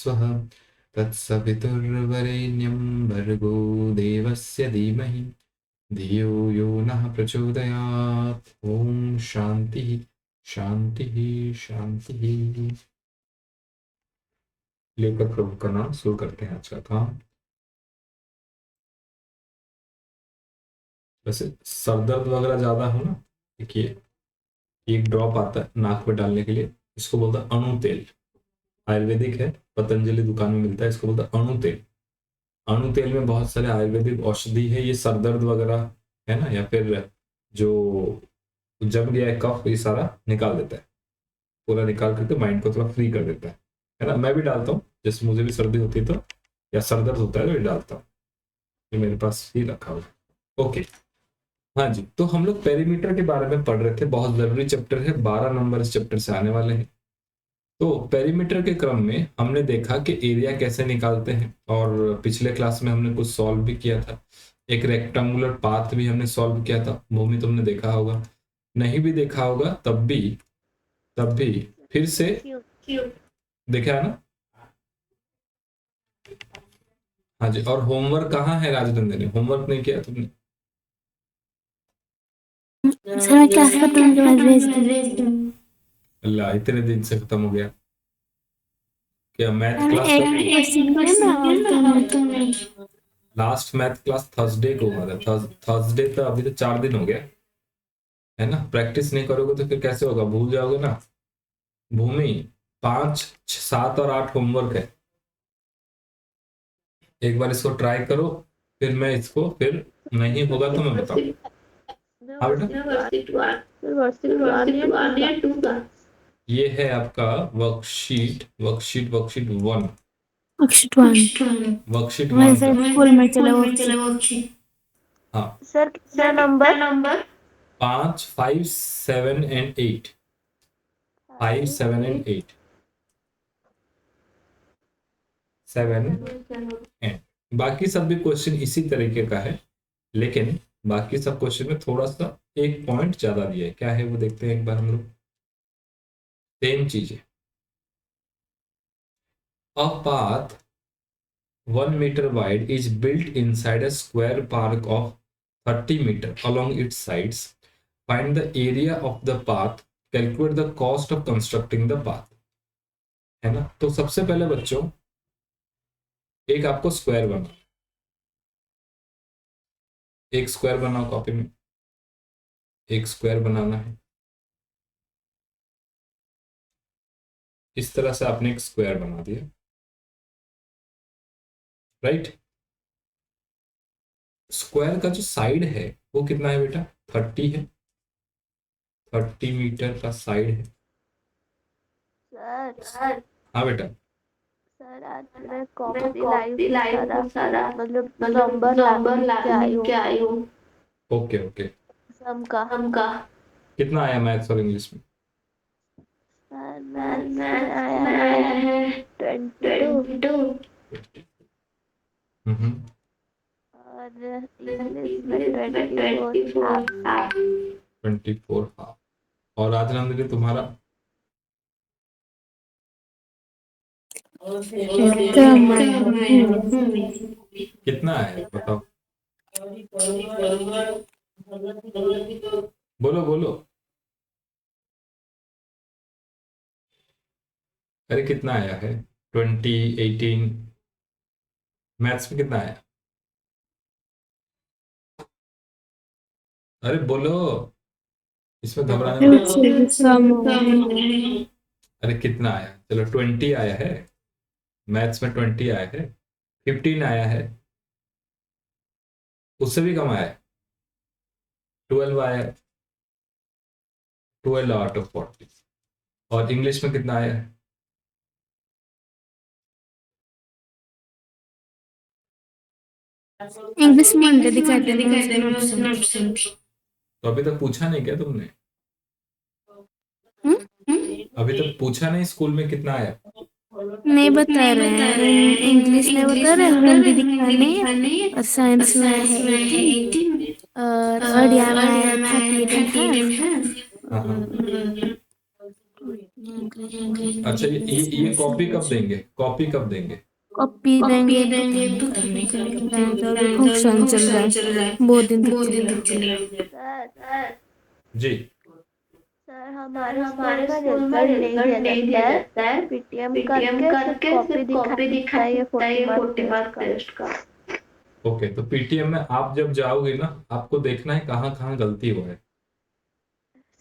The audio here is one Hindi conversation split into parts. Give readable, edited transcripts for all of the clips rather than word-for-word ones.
स्वः तत्सवितुर्वरेण्यं भर्गो देवस्य धीमहि धियो यो नः प्रचोदयात्। ओम शांति शांति शांति। लेकर प्रभु का नाम शुरू करते हैं आज का काम। वैसे सर दर्द वगैरह ज्यादा हो ना, देखिए एक ड्रॉप आता है नाक में डालने के लिए, इसको बोलता है अणु तेल। आयुर्वेदिक है, पतंजलि दुकान में मिलता है, इसको बोलता है अणु तेल। अणु तेल में बहुत सारे आयुर्वेदिक औषधि है, ये सर दर्द वगैरह है ना, या फिर जो जम गया है कफ, ये सारा निकाल देता है, पूरा निकाल करके माइंड को थोड़ा फ्री कर देता है ना। मैं भी डालता हूँ, जैसे मुझे भी सर्दी होती है तो, या सर दर्द होता है तो ये डालता हूँ, ये मेरे पास ही रखा हुआ। ओके, हाँ जी, तो हम लोग पेरीमीटर के बारे में पढ़ रहे थे, बहुत जरूरी चैप्टर है, 12 नंबर इस चैप्टर से आने वाले हैं। तो पेरीमीटर के क्रम में हमने देखा कि एरिया कैसे निकालते हैं, और पिछले क्लास में हमने कुछ सॉल्व भी किया था। एक रेक्टेंगुलर पाथ भी हमने सॉल्व किया था, भूमि तुमने देखा होगा, नहीं भी देखा होगा तब भी फिर से देखा है ना। हाँ जी, और होमवर्क कहाँ है राजनंदिनी, होमवर्क नहीं किया तुमने? सर क्लास खत्म के बाद भेज दूँ। अल्लाह, इतने दिन से खत्म हो गया क्या मैथ मैंने क्लास? एक क्वेश्चन किया ना और तो नहीं। लास्ट मैथ क्लास थर्सडे को हुआ था, थर्सडे तो अभी तो 4 दिन हो गया है ना। प्रैक्टिस नहीं करोगे तो फिर कैसे होगा, भूल जाओगे ना। भूमि 5, 7 और 8 होमवर्क है, एक बार इसको ट्राई करो, फिर मैं इसको, फिर नहीं होगा तो मैं बताऊँ। हाँ बेटा, ये है आपका वर्कशीट, वर्कशीट 1, वर्कशीट 1 वर्कशीट 1 वैसे का। स्कूल में चला वर्कशीट। हाँ सर कितना नंबर? 5, 5, 7 एंड 8, 5, 7 एंड 8, 7 एंड बाकी सब भी क्वेश्चन इसी तरीके का है, लेकिन बाकी सब क्वेश्चन में थोड़ा सा एक पॉइंट ज्यादा दिया है, क्या है वो देखते हैं एक बार हम लोग। सेम चीज है, a path 1 meter wide is built inside a square park of 30 meter along its sides. Find the area of the path, calculate the cost of constructing the path। है ना, तो सबसे पहले बच्चों एक आपको स्क्वायर बना, एक स्क्वायर बनाओ कॉपी में, एक स्क्वायर बनाना है। इस तरह से आपने एक स्क्वायर बना दिया, राइट। स्क्वायर का जो साइड है वो कितना है बेटा, 30 है, 30 मीटर का साइड है। सर हाँ बेटा, सर आज मैं कॉपी लाई हूँ सारा, मतलब नंबर लाने के आई हूँ। ओके ओके, सम का। कितना आया मैथ्स और इंग्लिश में? सर मैथ्स में आया है 22 और इंग्लिश में 24 हाफ। 24 हाफ। और राजनंदिनी तुम्हारा? कितना है बताओ, बोलो बोलो, अरे कितना आया है? 20, 18, मैथ्स में कितना आया? अरे बोलो, इसमें घबराने वाला। अरे कितना आया, चलो 20 आया है, मैथ्स में 20 आया है, 15 आया है, उससे भी कम आया है, 12 आया है, 12 आउट ऑफ 40। और इंग्लिश में कितना आया है? इंग्लिश में अंडे दिखाते हैं। तो अभी तक पूछा नहीं क्या तुमने? हम्म? अभी तक पूछा नहीं स्कूल में कितना आया? नहीं बता रहे हैं, इंग्लिश में बता रहे हैं, हिंदी दिखाने और साइंस में है 18 और ओडिया में आया 38 एंड हाफ। अच्छा, ये कॉपी कब देंगे? कॉपी कब देंगे? कॉपी देंगे दुकान करने के लिए, तो अभी फंक्शन चल रहा है, बहुत दिन तक चलेगा। सर जी। सर हमारे स्कूल में रिजल्ट नहीं दिया जाता है, पीटीएम करके सिर्फ कॉपी दिखाना होता है, ये 40 मार्क टेस्ट का। ओके, तो पीटीएम में आप जब जाओगे ना, आपको देखना है कहाँ कहाँ गलती हुआ है।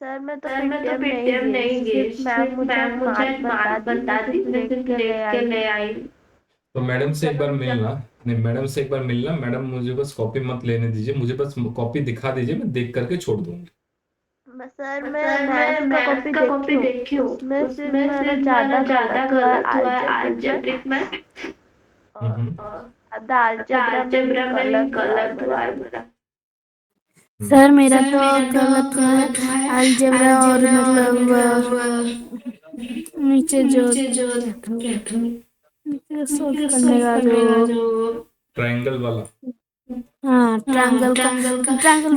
सर मैं तो पीटीएम नहीं गई, सिर्फ मैम मुझे मार्क बता दी, मैं सिर्फ लेके ले आई। तो मैडम से एक बार मिलना, नहीं मैडम से एक बार मिलना, मैडम मुझे बस कॉपी मत लेने दीजिए, मुझे बस कॉपी दिखा दीजिए, मैं देख करके छोड़ दूंगी। सर मैं मैम का कॉपी देखी हूँ, उसमें सिर्फ मेरा ज्यादा गलत हुआ है अलजेब्रिक में, आधा अलजेब्रा में गलत हुआ है मेरा। सर मेरा तो गलत हुआ है अलजेब्रा, और मतलब नीचे जो नीचे सोल्व करने का जो ट्रायंगल वाला। हाँ ट्रायंगल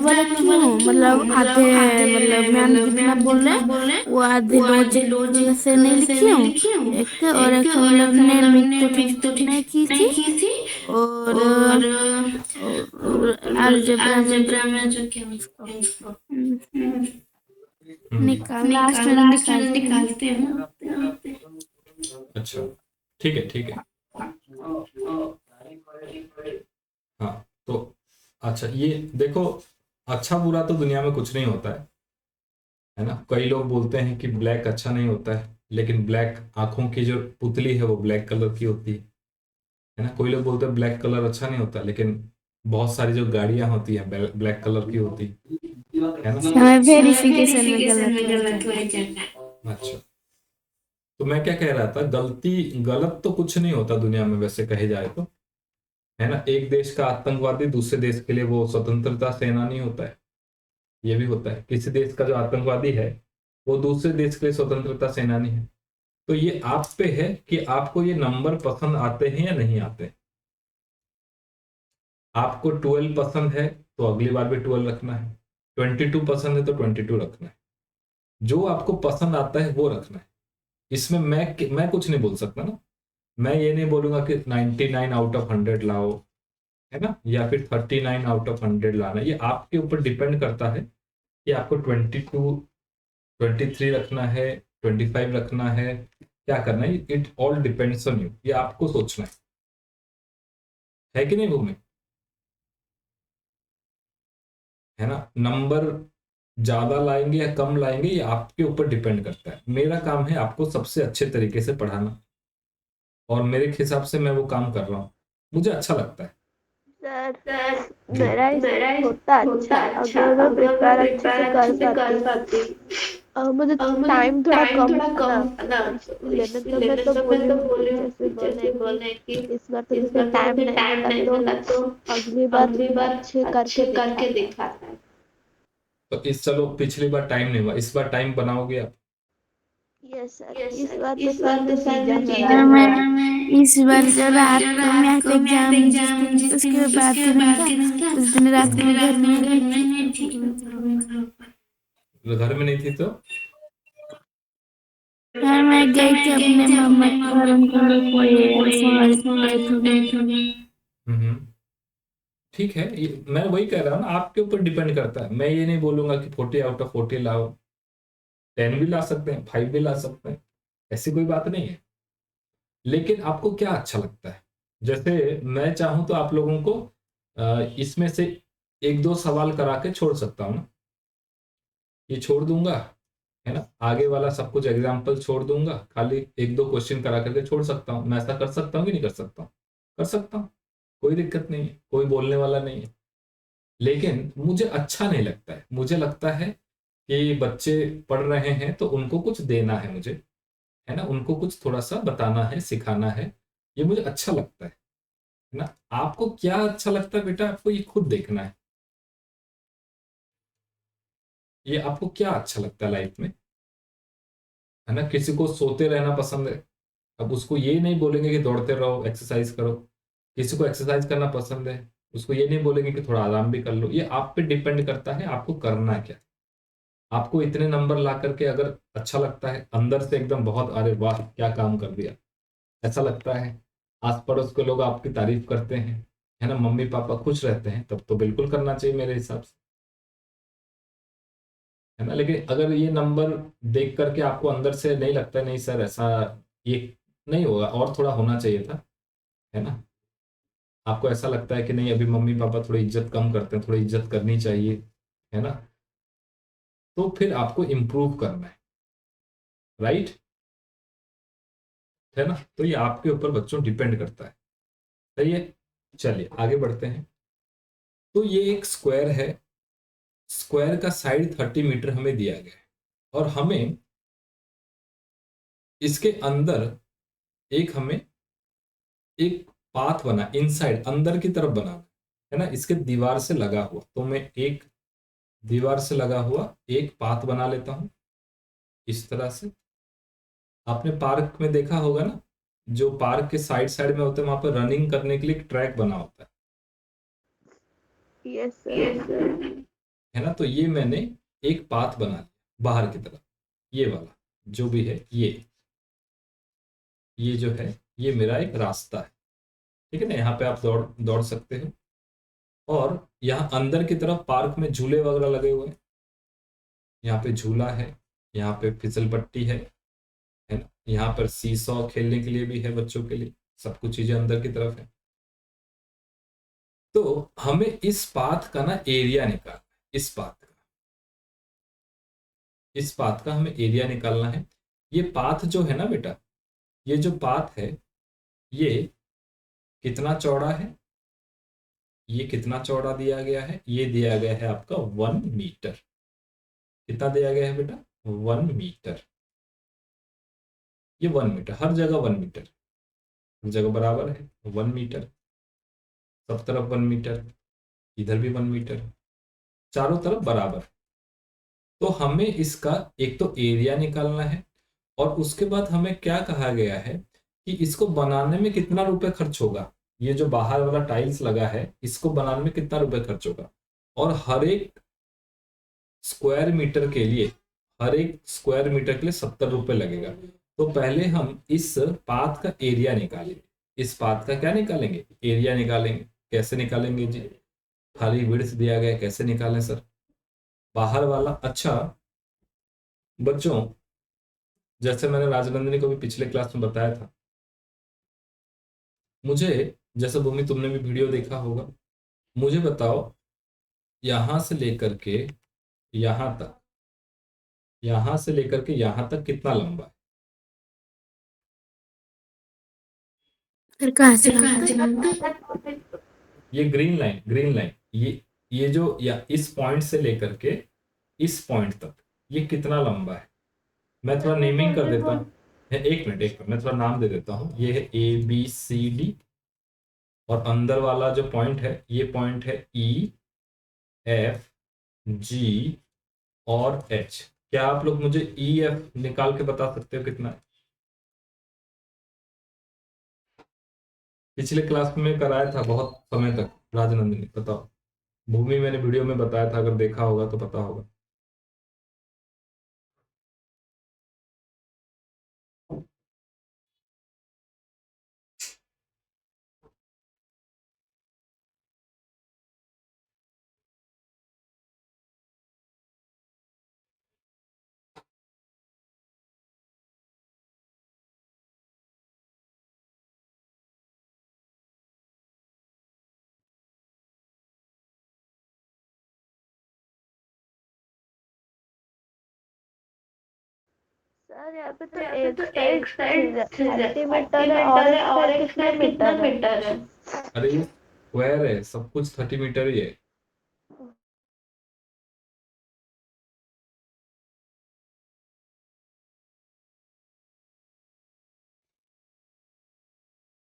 वाला क्यों, मतलब आधे, मतलब मैम जितना बोल रहे वो आधे लॉजिक से नहीं लिखी हूँ, एक तो, और एक तो मतलब नेमिंग तो ठीक नहीं की थी, और अलजेब्रा में जो क्या उसको निकाल, लास्ट में निकालते हैं। अच्छा ठीक है, ठीक है। हाँ तो अच्छा, ये देखो, अच्छा बुरा तो दुनिया में कुछ नहीं होता है ना। कई लोग बोलते हैं कि ब्लैक अच्छा नहीं होता है, लेकिन ब्लैक आंखों की जो पुतली है वो ब्लैक कलर की होती है ना। कोई लोग बोलते हैं ब्लैक कलर अच्छा नहीं होता, लेकिन बहुत सारी जो गाड़ियां होती हैं ब्लैक कलर की होती है ना। वेरिफिकेशन में गलत हुआ है। अच्छा, तो मैं क्या कह रहा था, गलत तो कुछ नहीं होता दुनिया में वैसे कहे जाए तो, है ना। एक देश का आतंकवादी दूसरे देश के लिए वो स्वतंत्रता सेनानी होता है, ये भी होता है। किसी देश का जो आतंकवादी है वो दूसरे देश के लिए स्वतंत्रता सेनानी है। तो ये आप पे है कि आपको ये नंबर पसंद आते हैं या नहीं आते। आपको 12 पसंद है तो अगली बार भी 12 रखना है, 22 पसंद है तो 22 रखना है, जो आपको पसंद आता है वो रखना है। इसमें मैं कुछ नहीं बोल सकता ना। मैं ये नहीं बोलूंगा कि 99 आउट ऑफ 100 लाओ, है ना, या फिर 39 आउट ऑफ 100 लाना। ये आपके ऊपर डिपेंड करता है कि आपको 22, 23 रखना है, 25 रखना है, क्या करना है। It all depends on you, ये आपको सोचना है कि नहीं भूमि, है ना। नंबर ज्यादा लाएंगे या कम लाएंगे ये आपके ऊपर डिपेंड करता है। मेरा काम है आपको सबसे अच्छे तरीके से पढ़ाना, और मेरे हिसाब से मैं वो काम कर रहा हूँ, मुझे अच्छा लगता है। सर मेरा होता अच्छा अगर मैं प्रिपेयर अच्छे से कर पाती। मुझे टाइम थोड़ा कम था ना, लेने तो मैं तो बोली हूँ टीचर से बोलने कि इस बार तो मुझे टाइम नहीं मिला, तो अगली बार अच्छे करके दिखाता है। तो चलो पिछली बार टाइम नहीं हुआ, इस बार टाइम बनाओगे आप। यस सर, इस बार तो सर मैं चीजा सर मैं इस बार जो रात को मैथ एग्जाम जिस दिन, उसके बाद के दिन था, उस दिन रात को मैं घर में नहीं थी। घर में नहीं थी तो हाँ मैं गई थी अपने मामा के घर, उनका कोई डेथ हो गई। ठीक है, मैं वही कह रहा हूँ ना, आपके ऊपर डिपेंड करता है। मैं ये नहीं बोलूंगा कि 40 आउट ऑफ 40 लाओ, 10 भी ला सकते हैं, 5 भी ला सकते हैं, ऐसी कोई बात नहीं है। लेकिन आपको क्या अच्छा लगता है। जैसे मैं चाहूं तो आप लोगों को इसमें से एक दो सवाल करा के छोड़ सकता हूँ ना, ये छोड़ दूंगा, है ना। आगे वाला सब कुछ एग्जाम्पल छोड़ दूंगा, खाली एक दो क्वेश्चन करा करके छोड़ सकता हूँ। मैं ऐसा कर सकता हूँ कि नहीं कर सकता हूँ? कर सकता हूँ, कोई दिक्कत नहीं है, कोई बोलने वाला नहीं है। लेकिन मुझे अच्छा नहीं लगता है। मुझे लगता है कि बच्चे पढ़ रहे हैं तो उनको कुछ देना है मुझे, है ना, उनको कुछ थोड़ा सा बताना है, सिखाना है, ये मुझे अच्छा लगता है ना। आपको क्या अच्छा लगता है बेटा, आपको ये खुद देखना है। ये आपको क्या अच्छा लगता है लाइफ में, है ना। किसी को सोते रहना पसंद है, अब उसको ये नहीं बोलेंगे कि दौड़ते रहो, एक्सरसाइज करो। किसी को एक्सरसाइज करना पसंद है, उसको ये नहीं बोलेंगे कि थोड़ा आराम भी कर लो। ये आप पे डिपेंड करता है आपको करना क्या। आपको इतने नंबर ला करके अगर अच्छा लगता है, अंदर से एकदम बहुत अरे वाह क्या काम कर दिया ऐसा लगता है, आस पड़ोस के लोग आपकी तारीफ करते हैं, है ना, मम्मी पापा खुश रहते हैं, तब तो बिल्कुल करना चाहिए मेरे हिसाब से, है ना। लेकिन अगर ये नंबर देख करके आपको अंदर से नहीं लगता नहीं सर ऐसा ये नहीं होगा और थोड़ा होना चाहिए था, है ना, आपको ऐसा लगता है कि नहीं अभी मम्मी पापा थोड़ी इज्जत कम करते हैं, थोड़ी इज्जत करनी चाहिए, है ना, तो फिर आपको इम्प्रूव करना है, राइट, है ना। तो ये आपके ऊपर बच्चों डिपेंड करता है, सही है। चलिए आगे बढ़ते हैं। तो ये एक स्क्वायर है, स्क्वायर का साइड 30 मीटर हमें दिया गया है और हमें इसके अंदर एक हमें एक पाथ बना इनसाइड अंदर की तरफ बना है ना, इसके दीवार से लगा हुआ, तो मैं एक दीवार से लगा हुआ एक पाथ बना लेता हूं इस तरह से। आपने पार्क में देखा होगा ना, जो पार्क के साइड साइड में होते हैं वहां पर रनिंग करने के लिए एक ट्रैक बना होता यस सर। है ना। तो ये मैंने एक पाथ बना लिया बाहर की तरफ, ये वाला जो भी है ये जो है ये मेरा एक रास्ता है, ठीक है ना, यहाँ पे आप दौड़ दौड़ सकते हो। और यहाँ अंदर की तरफ पार्क में झूले वगैरह लगे हुए हैं, यहाँ पे झूला है, यहाँ पे फिसल पट्टी है ना, यहाँ पर सीसॉ खेलने के लिए भी है बच्चों के लिए, सब कुछ चीजें अंदर की तरफ है। तो हमें इस पाथ का ना एरिया निकालना है, इस पाथ का हमें एरिया निकालना है। ये पाथ जो है ना बेटा, ये जो पाथ है ये कितना चौड़ा है, ये कितना चौड़ा दिया गया है, ये दिया गया है आपका 1 मीटर। कितना दिया गया है बेटा 1 मीटर, ये 1 मीटर, हर जगह 1 मीटर, हर जगह बराबर है 1 मीटर, सब तरफ 1 मीटर, इधर भी 1 मीटर, चारों तरफ बराबर। तो हमें इसका एक तो एरिया निकालना है और उसके बाद हमें क्या कहा गया है कि इसको बनाने में कितना रुपए खर्च होगा, ये जो बाहर वाला टाइल्स लगा है इसको बनाने में कितना रुपए खर्च होगा, और हर एक स्क्वायर मीटर के लिए, हर एक स्क्वायर मीटर के लिए 70 रुपए लगेगा। तो पहले हम इस पाथ का एरिया निकालेंगे, इस पाथ का क्या निकालेंगे एरिया निकालेंगे। कैसे निकालेंगे जी, खाली विड्थ दिया गया कैसे निकालें सर, बाहर वाला। अच्छा बच्चों, जैसे मैंने राजनंदिनी को भी पिछले क्लास में बताया था, मुझे जैसे भूमि तुमने भी वीडियो देखा होगा, मुझे बताओ यहां से लेकर के यहां तक, यहां से लेकर के यहां तक कितना लंबा फिर कहाँ से है। मानते? ये ग्रीन लाइन ये जो या इस पॉइंट से लेकर के इस पॉइंट तक ये कितना लंबा है, मैं थोड़ा नेमिंग कर देता हूँ। एक मिनट मैं थोड़ा नाम दे देता हूँ। ये है ABCD और अंदर वाला जो पॉइंट है ये पॉइंट है EFG और H। क्या आप लोग मुझे EF निकाल के बता सकते हो कितना है? पिछले क्लास में कराया था बहुत समय तक, राजनंदिनी बताओ। भूमि मैंने वीडियो में बताया था, अगर देखा होगा तो पता होगा। सर यहाँ पे तो एक साइड सेंटीमीटर है और एक साइड कितने मीटर है? अरे ये स्क्वायर है, सब कुछ 30 मीटर ही है।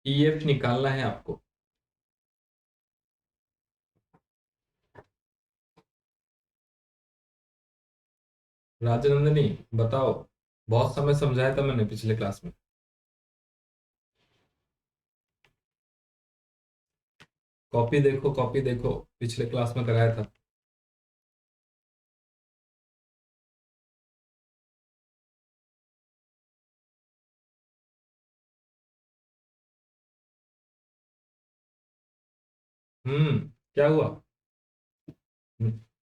EF निकालना है आपको। राजनंदिनी बताओ, बहुत समय समझाया था मैंने पिछले क्लास में। कॉपी देखो पिछले क्लास में कराया था। क्या हुआ?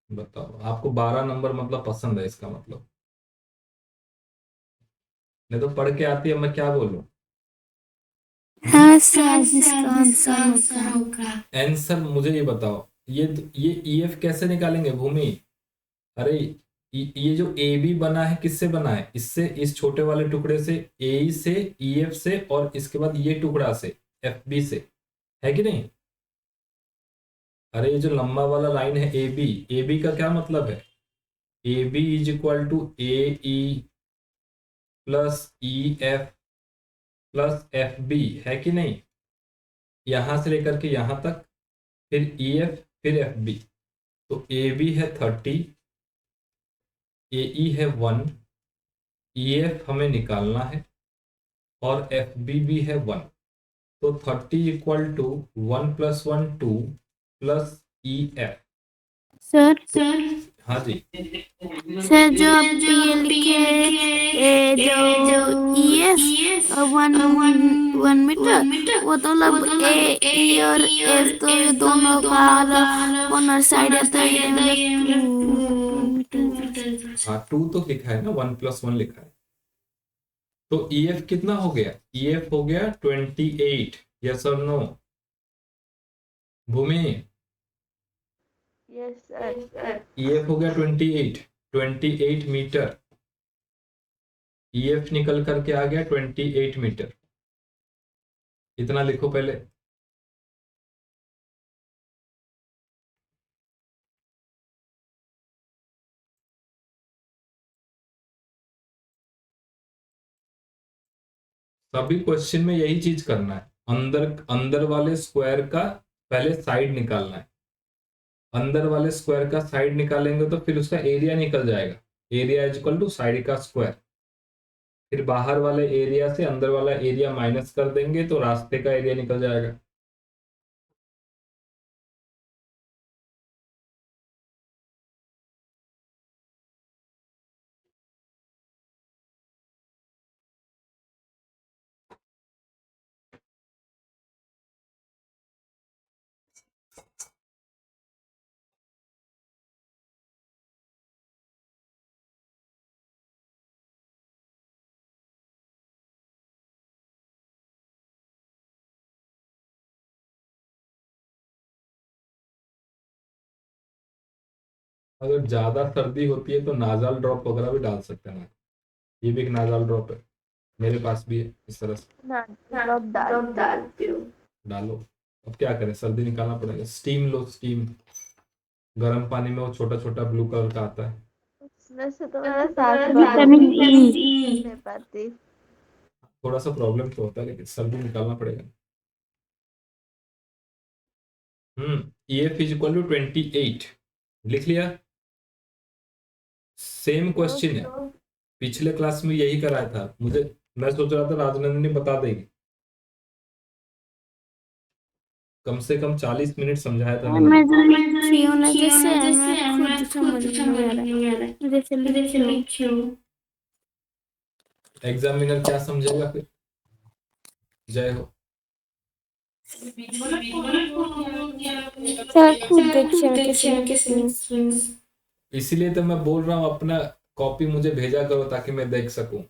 बताओ, आपको 12 नंबर मतलब पसंद है इसका मतलब। नहीं तो पढ़ के आती है, मैं क्या बोलूं? हाँ सर, इसका आंसर होगा। आंसर मुझे ये बताओ, ये ईएफ कैसे निकालेंगे भूमि? अरे ये जो ए बी बना है किससे बना है? इससे, इस छोटे वाले टुकड़े से, ए से, ईएफ से, और इसके बाद ये टुकड़ा से, एफ बी से, है कि नहीं? अरे ये जो लंबा वाला लाइन है ए बी का क्या मतलब है? A B is equal to A E plus E F plus F B, है कि नहीं? यहां से लेकर के यहां तक, फिर ई एफ, फिर एफ बी। तो ए बी है 30, ए ई है 1, ई एफ हमें निकालना है, और एफ बी भी है 1। तो 30 equal to 1 plus 1 2 plus E F. Sir हाँ जी। सर, जो आप ये लिखे जो EF और 1 मीटर, वो तो मतलब ए और एफ, तो ये दोनों का कॉर्नर साइड है, तो ये मतलब 2 मीटर। हाँ 2 तो लिखा है ना, 1 प्लस 1 लिखा है। तो ई एफ कितना हो गया? ई एफ हो गया 28। यस और no Bhumi? Yes sir. E F हो गया 28 मीटर। ई एफ निकल करके आ गया 28 मीटर। इतना लिखो पहले। सभी क्वेश्चन में यही चीज करना है, अंदर अंदर वाले स्क्वायर का पहले साइड निकालना है। अंदर वाले स्क्वायर का साइड निकालेंगे तो फिर उसका एरिया निकल जाएगा। Area is equal to side का स्क्वायर। फिर बाहर वाले एरिया से अंदर वाला एरिया माइनस कर देंगे तो रास्ते का एरिया निकल जाएगा। अगर ज्यादा सर्दी होती है तो नाजल ड्रॉप वगैरह भी डाल सकते हैं ना। ये भी एक नाजल ड्रॉप है, मेरे पास भी है इस तरह से। ना ड्रॉप डालती हूँ। डालो। अब क्या करें, सर्दी निकालना पड़ेगा। स्टीम लो, स्टीम। गर्म पानी में वो छोटा छोटा ब्लू कलर का आता है। उसमें से तो मैं सांस विटामिन नहीं ले पाती। थोड़ा सा प्रॉब्लम तो होता है, लेकिन सर्दी निकालना पड़ेगा। E F is equal to 28 लिख लिया। सेम क्वेश्चन है, पिछले क्लास में यही कराया था मुझे। मैं सोच रहा था राजनंदिनी बता देगी। कम से कम 40 मिनट समझाया था मैंने। मैं जो लिखी हूँ ना, जैसे मैं खुद समझ नहीं आ रहा, जैसे लिखी हूँ। एग्जामिनर क्या समझेगा फिर? जय हो। सर खुद देखिए मैं कैसे लिखी हूँ। इसीलिए तो मैं बोल रहा हूँ अपना कॉपी मुझे भेजा करो ताकि मैं देख सकूं।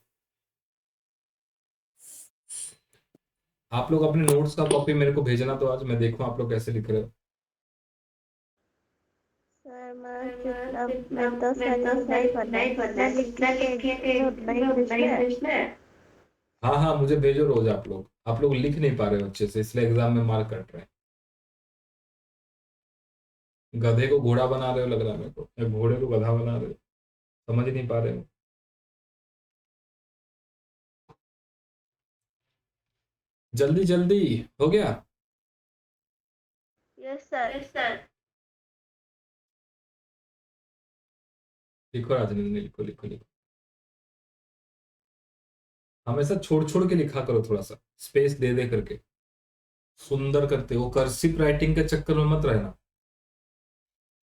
आप लोग अपने नोट्स का कॉपी मेरे को भेजना, तो आज मैं देखूं आप लोग कैसे लिख रहे हो। सर मैं तो सही नहीं बनाई, जितना लिखे उतना ही इंग्लिश में। हाँ हाँ, मुझे भेजो रोज। आप लोग लिख नहीं पा रहे हो अच्छे से, इसलिए एग्जाम में मार्क कट रहे हैं। गधे को घोड़ा बना रहे हो लग रहा है मेरे को, या घोड़े को गधा बना रहे हो, समझ ही नहीं पा रहे हो। जल्दी जल्दी हो गया। Yes sir. लिखो राजनंदिनी, लिखो लिखो लिखो। हमेशा छोड़ छोड़ के लिखा करो, थोड़ा सा स्पेस दे दे करके सुंदर करते हो। कर्सिव राइटिंग के चक्कर में मत रहना।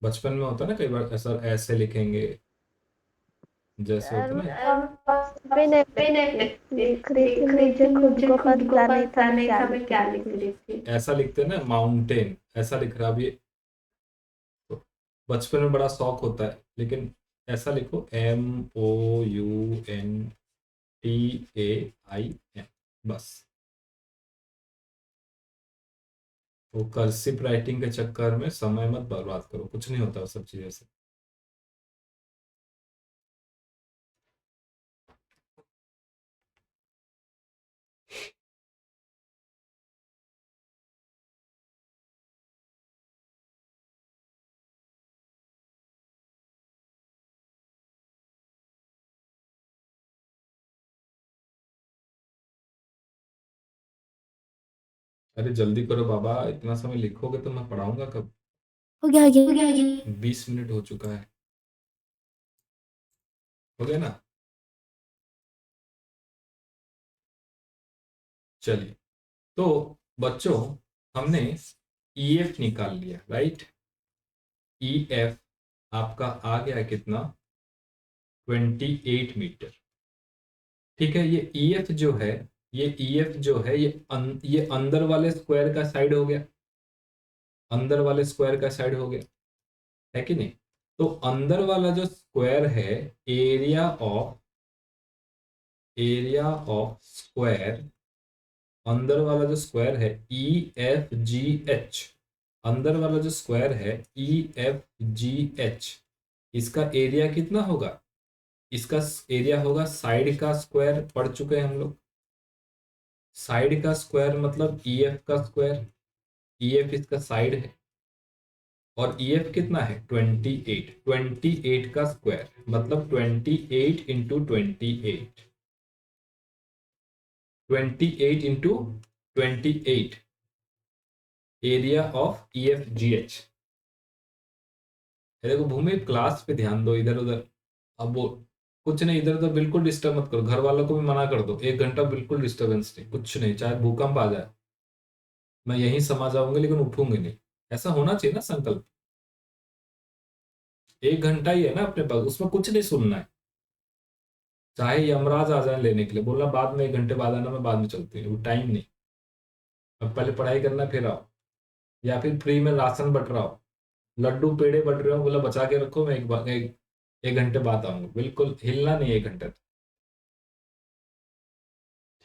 बचपन में होता ना कई बार ऐसा, ऐसे लिखेंगे जैसे होता ना। लिख रही थी, मुझे खुद को पता नहीं था मैं क्या लिख रही थी। ऐसा लिखते हैं ना, माउंटेन, ऐसा लिख रहा है। अब ये तो बचपन में बड़ा शौक होता है, लेकिन ऐसा लिखो MOUNTAIN, बस। वो कर्सिव राइटिंग के चक्कर में समय मत बर्बाद करो, कुछ नहीं होता वो सब चीज़ों से। अरे जल्दी करो बाबा, इतना समय लिखोगे तो मैं पढ़ाऊंगा कब? हो गया हो गया। 20 मिनट हो चुका है, हो गया ना? चलिए, तो बच्चों हमने EF निकाल लिया, राइट? EF आपका आ गया कितना? 28 मीटर। ठीक है, ये EF जो है, ये EF जो है, ये अंदर वाले स्क्वायर का साइड हो गया, अंदर वाले स्क्वायर का साइड हो गया, है कि नहीं? तो अंदर वाला जो स्क्वायर है, एरिया ऑफ स्क्वायर, अंदर वाला जो स्क्वायर है EFGH, अंदर वाला जो स्क्वायर है EFGH, इसका एरिया कितना होगा? इसका एरिया होगा साइड का स्क्वायर, पढ़ चुके हैं हम लोग। साइड का स्क्वायर मतलब EF का स्क्वायर, EF इसका साइड है, और EF कितना है? 28, 28 का स्क्वायर मतलब 28 into 28, 28 into 28, area of EFGH। देखो भूमि, क्लास पे ध्यान दो, इधर उधर अब वो कुछ नहीं, इधर उधर बिल्कुल डिस्टर्ब मत करो, घर वालों को भी मना कर दो, 1 घंटा बिल्कुल डिस्टर्बेंस नहीं, कुछ नहीं, चाहे भूकंप आ जाए मैं यहीं समा जाऊंगी लेकिन उठूंगी नहीं, ऐसा होना चाहिए ना संकल्प। 1 घंटा ही है ना अपने पास, उसमें कुछ नहीं सुनना है, चाहे यमराज आ जाए लेने के लिए, बोलना बाद में 1 घंटे बाद आना, मैं बाद में चलती हूँ, टाइम नहीं, अब पहले पढ़ाई करना फिर आओ, या फिर फ्री में राशन बट रहा हो, लड्डू पेड़े बट रहे हो, बोला बचा के रखो, मैं एक घंटे बाद आऊंगा, बिल्कुल हिलना नहीं 1 घंटे तक,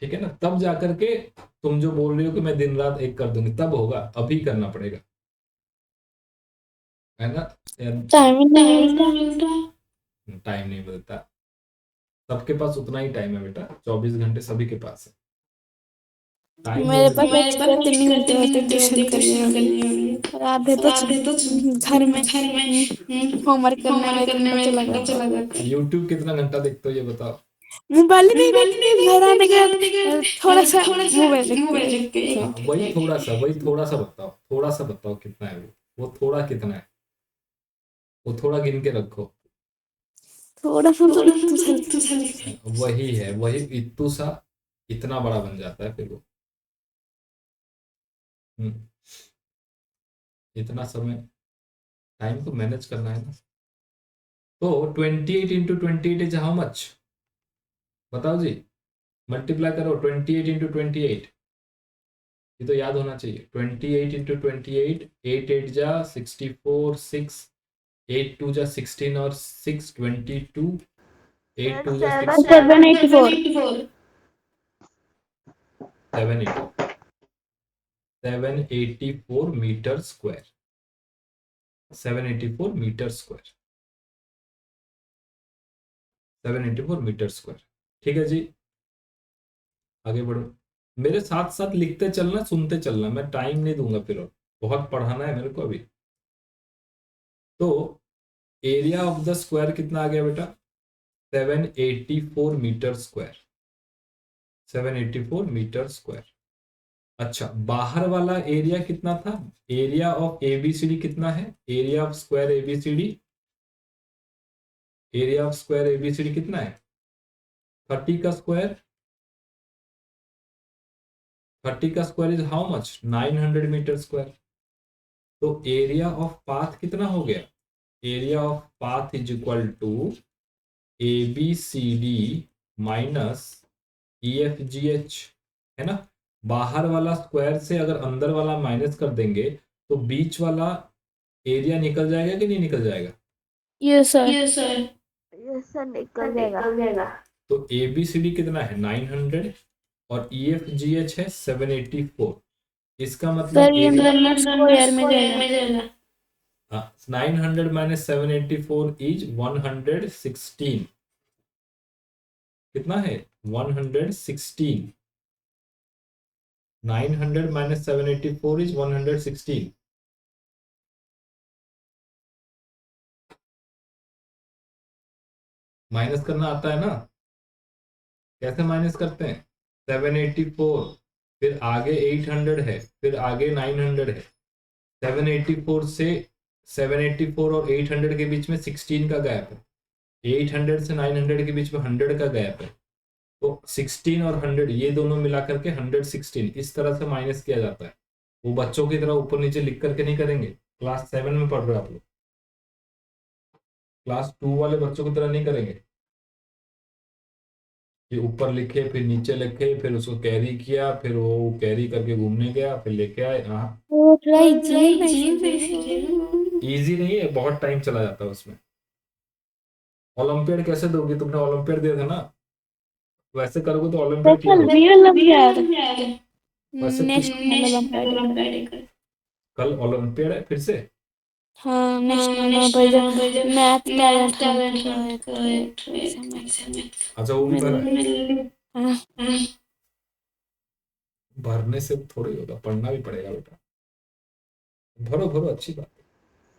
ठीक है ना? तब जाकर के तुम जो बोल रही हो कि मैं दिन रात एक कर दूंगी, तब होगा, अभी करना पड़ेगा, है ना? टाइम नहीं मिलता। टाइम नहीं मिलता, सबके पास उतना ही टाइम है बेटा, 24 घंटे सभी के पास है, टाइम नहीं मेरे मिलता। पास एक्स्ट्रा 3 घंटे होते ट्यूशन करने में, और आधे तो घर में होमवर्क करने में 1 घंटा चला जाता है। यूट्यूब कितना घंटा देखते हो ये बताओ? मोबाइल ही नहीं देखते, घर आने के बाद थोड़ा सा मोबाइल देखते हैं। हाँ, वही थोड़ा सा बताओ, थोड़ा सा बताओ कितना है वो थोड़ा कितना है, वो थोड़ा गिन के रखो। थोड़ा सा तो इतना चल। वही है, वही इतू सा इतना बड़ा बन जाता है फिर वो। हम्म, इतना समय, टाइम को मैनेज करना है ना। तो 28 इंटू 28 इज हाउ मच? बताओ जी, मल्टीप्लाई करो 28 इंटू 28, ये तो याद होना चाहिए। 28 इंटू 28, 8 8 जा 64, 6 8 2 जा 16 और 6 22, 8 2 जा 784 784 metre square, 784 metre square, 784 metre square. ठीक है जी, आगे बढ़ो, मेरे साथ साथ लिखते चलना, सुनते चलना, मैं टाइम नहीं दूंगा फिर, और बहुत पढ़ाना है मेरे को अभी। तो एरिया ऑफ द स्क्वायर कितना आ गया बेटा? 784 मीटर स्क्वायर, 784 मीटर स्क्वायर। अच्छा, बाहर वाला एरिया कितना था? एरिया ऑफ ABCD कितना है? Area of square ABCD, area of square ABCD कितना है? 30 का स्क्वायर, 30 का square is how much? 900 metre square. तो एरिया ऑफ पाथ कितना हो गया? Area of path is equal to ABCD minus EFGH, है ना? बाहर वाला स्क्वायर से अगर अंदर वाला माइनस कर देंगे तो बीच वाला एरिया निकल जाएगा कि नहीं निकल जाएगा? Yes sir. यस सर, निकल जाएगा। तो ABCD कितना है 900 और EFGH है 784। इसका सर मतलब ये area नंबर स्क्वायर में जाएगा। 900 माइनस 784 इज 116। कितना है 116। 900 माइनस 784 इज 116। माइनस करना आता है ना? कैसे माइनस करते हैं? 784, फिर आगे 800 है, फिर आगे 900 है। 784 से 784 और 800 के बीच में 16 का गैप है। 800 से 900 के बीच में 100 का गैप है। तो 16 और 100 ये दोनों मिला करके 116 इस तरह से माइनस किया जाता है। वो बच्चों की तरह ऊपर नीचे लिख करके नहीं करेंगे। क्लास 7 में पढ़ रहे हो आप लोग, क्लास 2 वाले बच्चों की तरह नहीं करेंगे कि ऊपर लिखे फिर नीचे लिखे फिर उसको कैरी किया फिर वो कैरी करके घूमने गया फिर लेके आए। हाँ, वो राइट जी। इजी नहीं है, बहुत टाइम चला जाता है उसमें। ओलंपियाड कैसे दोगे? तुमने ओलंपियाड दिया था ना, वैसे करोगे तो ओलंपियाड क्लियर होगा। रियल ओलंपियाड, वैसे नेशनल ओलंपियाड। कल ओलंपियाड है फिर से। हाँ नेशनल पर जो मैथ टैलेंट हंट का अच्छा वो भी भरा है। हाँ भरने से थोड़ी होगा, पढ़ना भी पड़ेगा बेटा। भरो भरो, अच्छी बात है।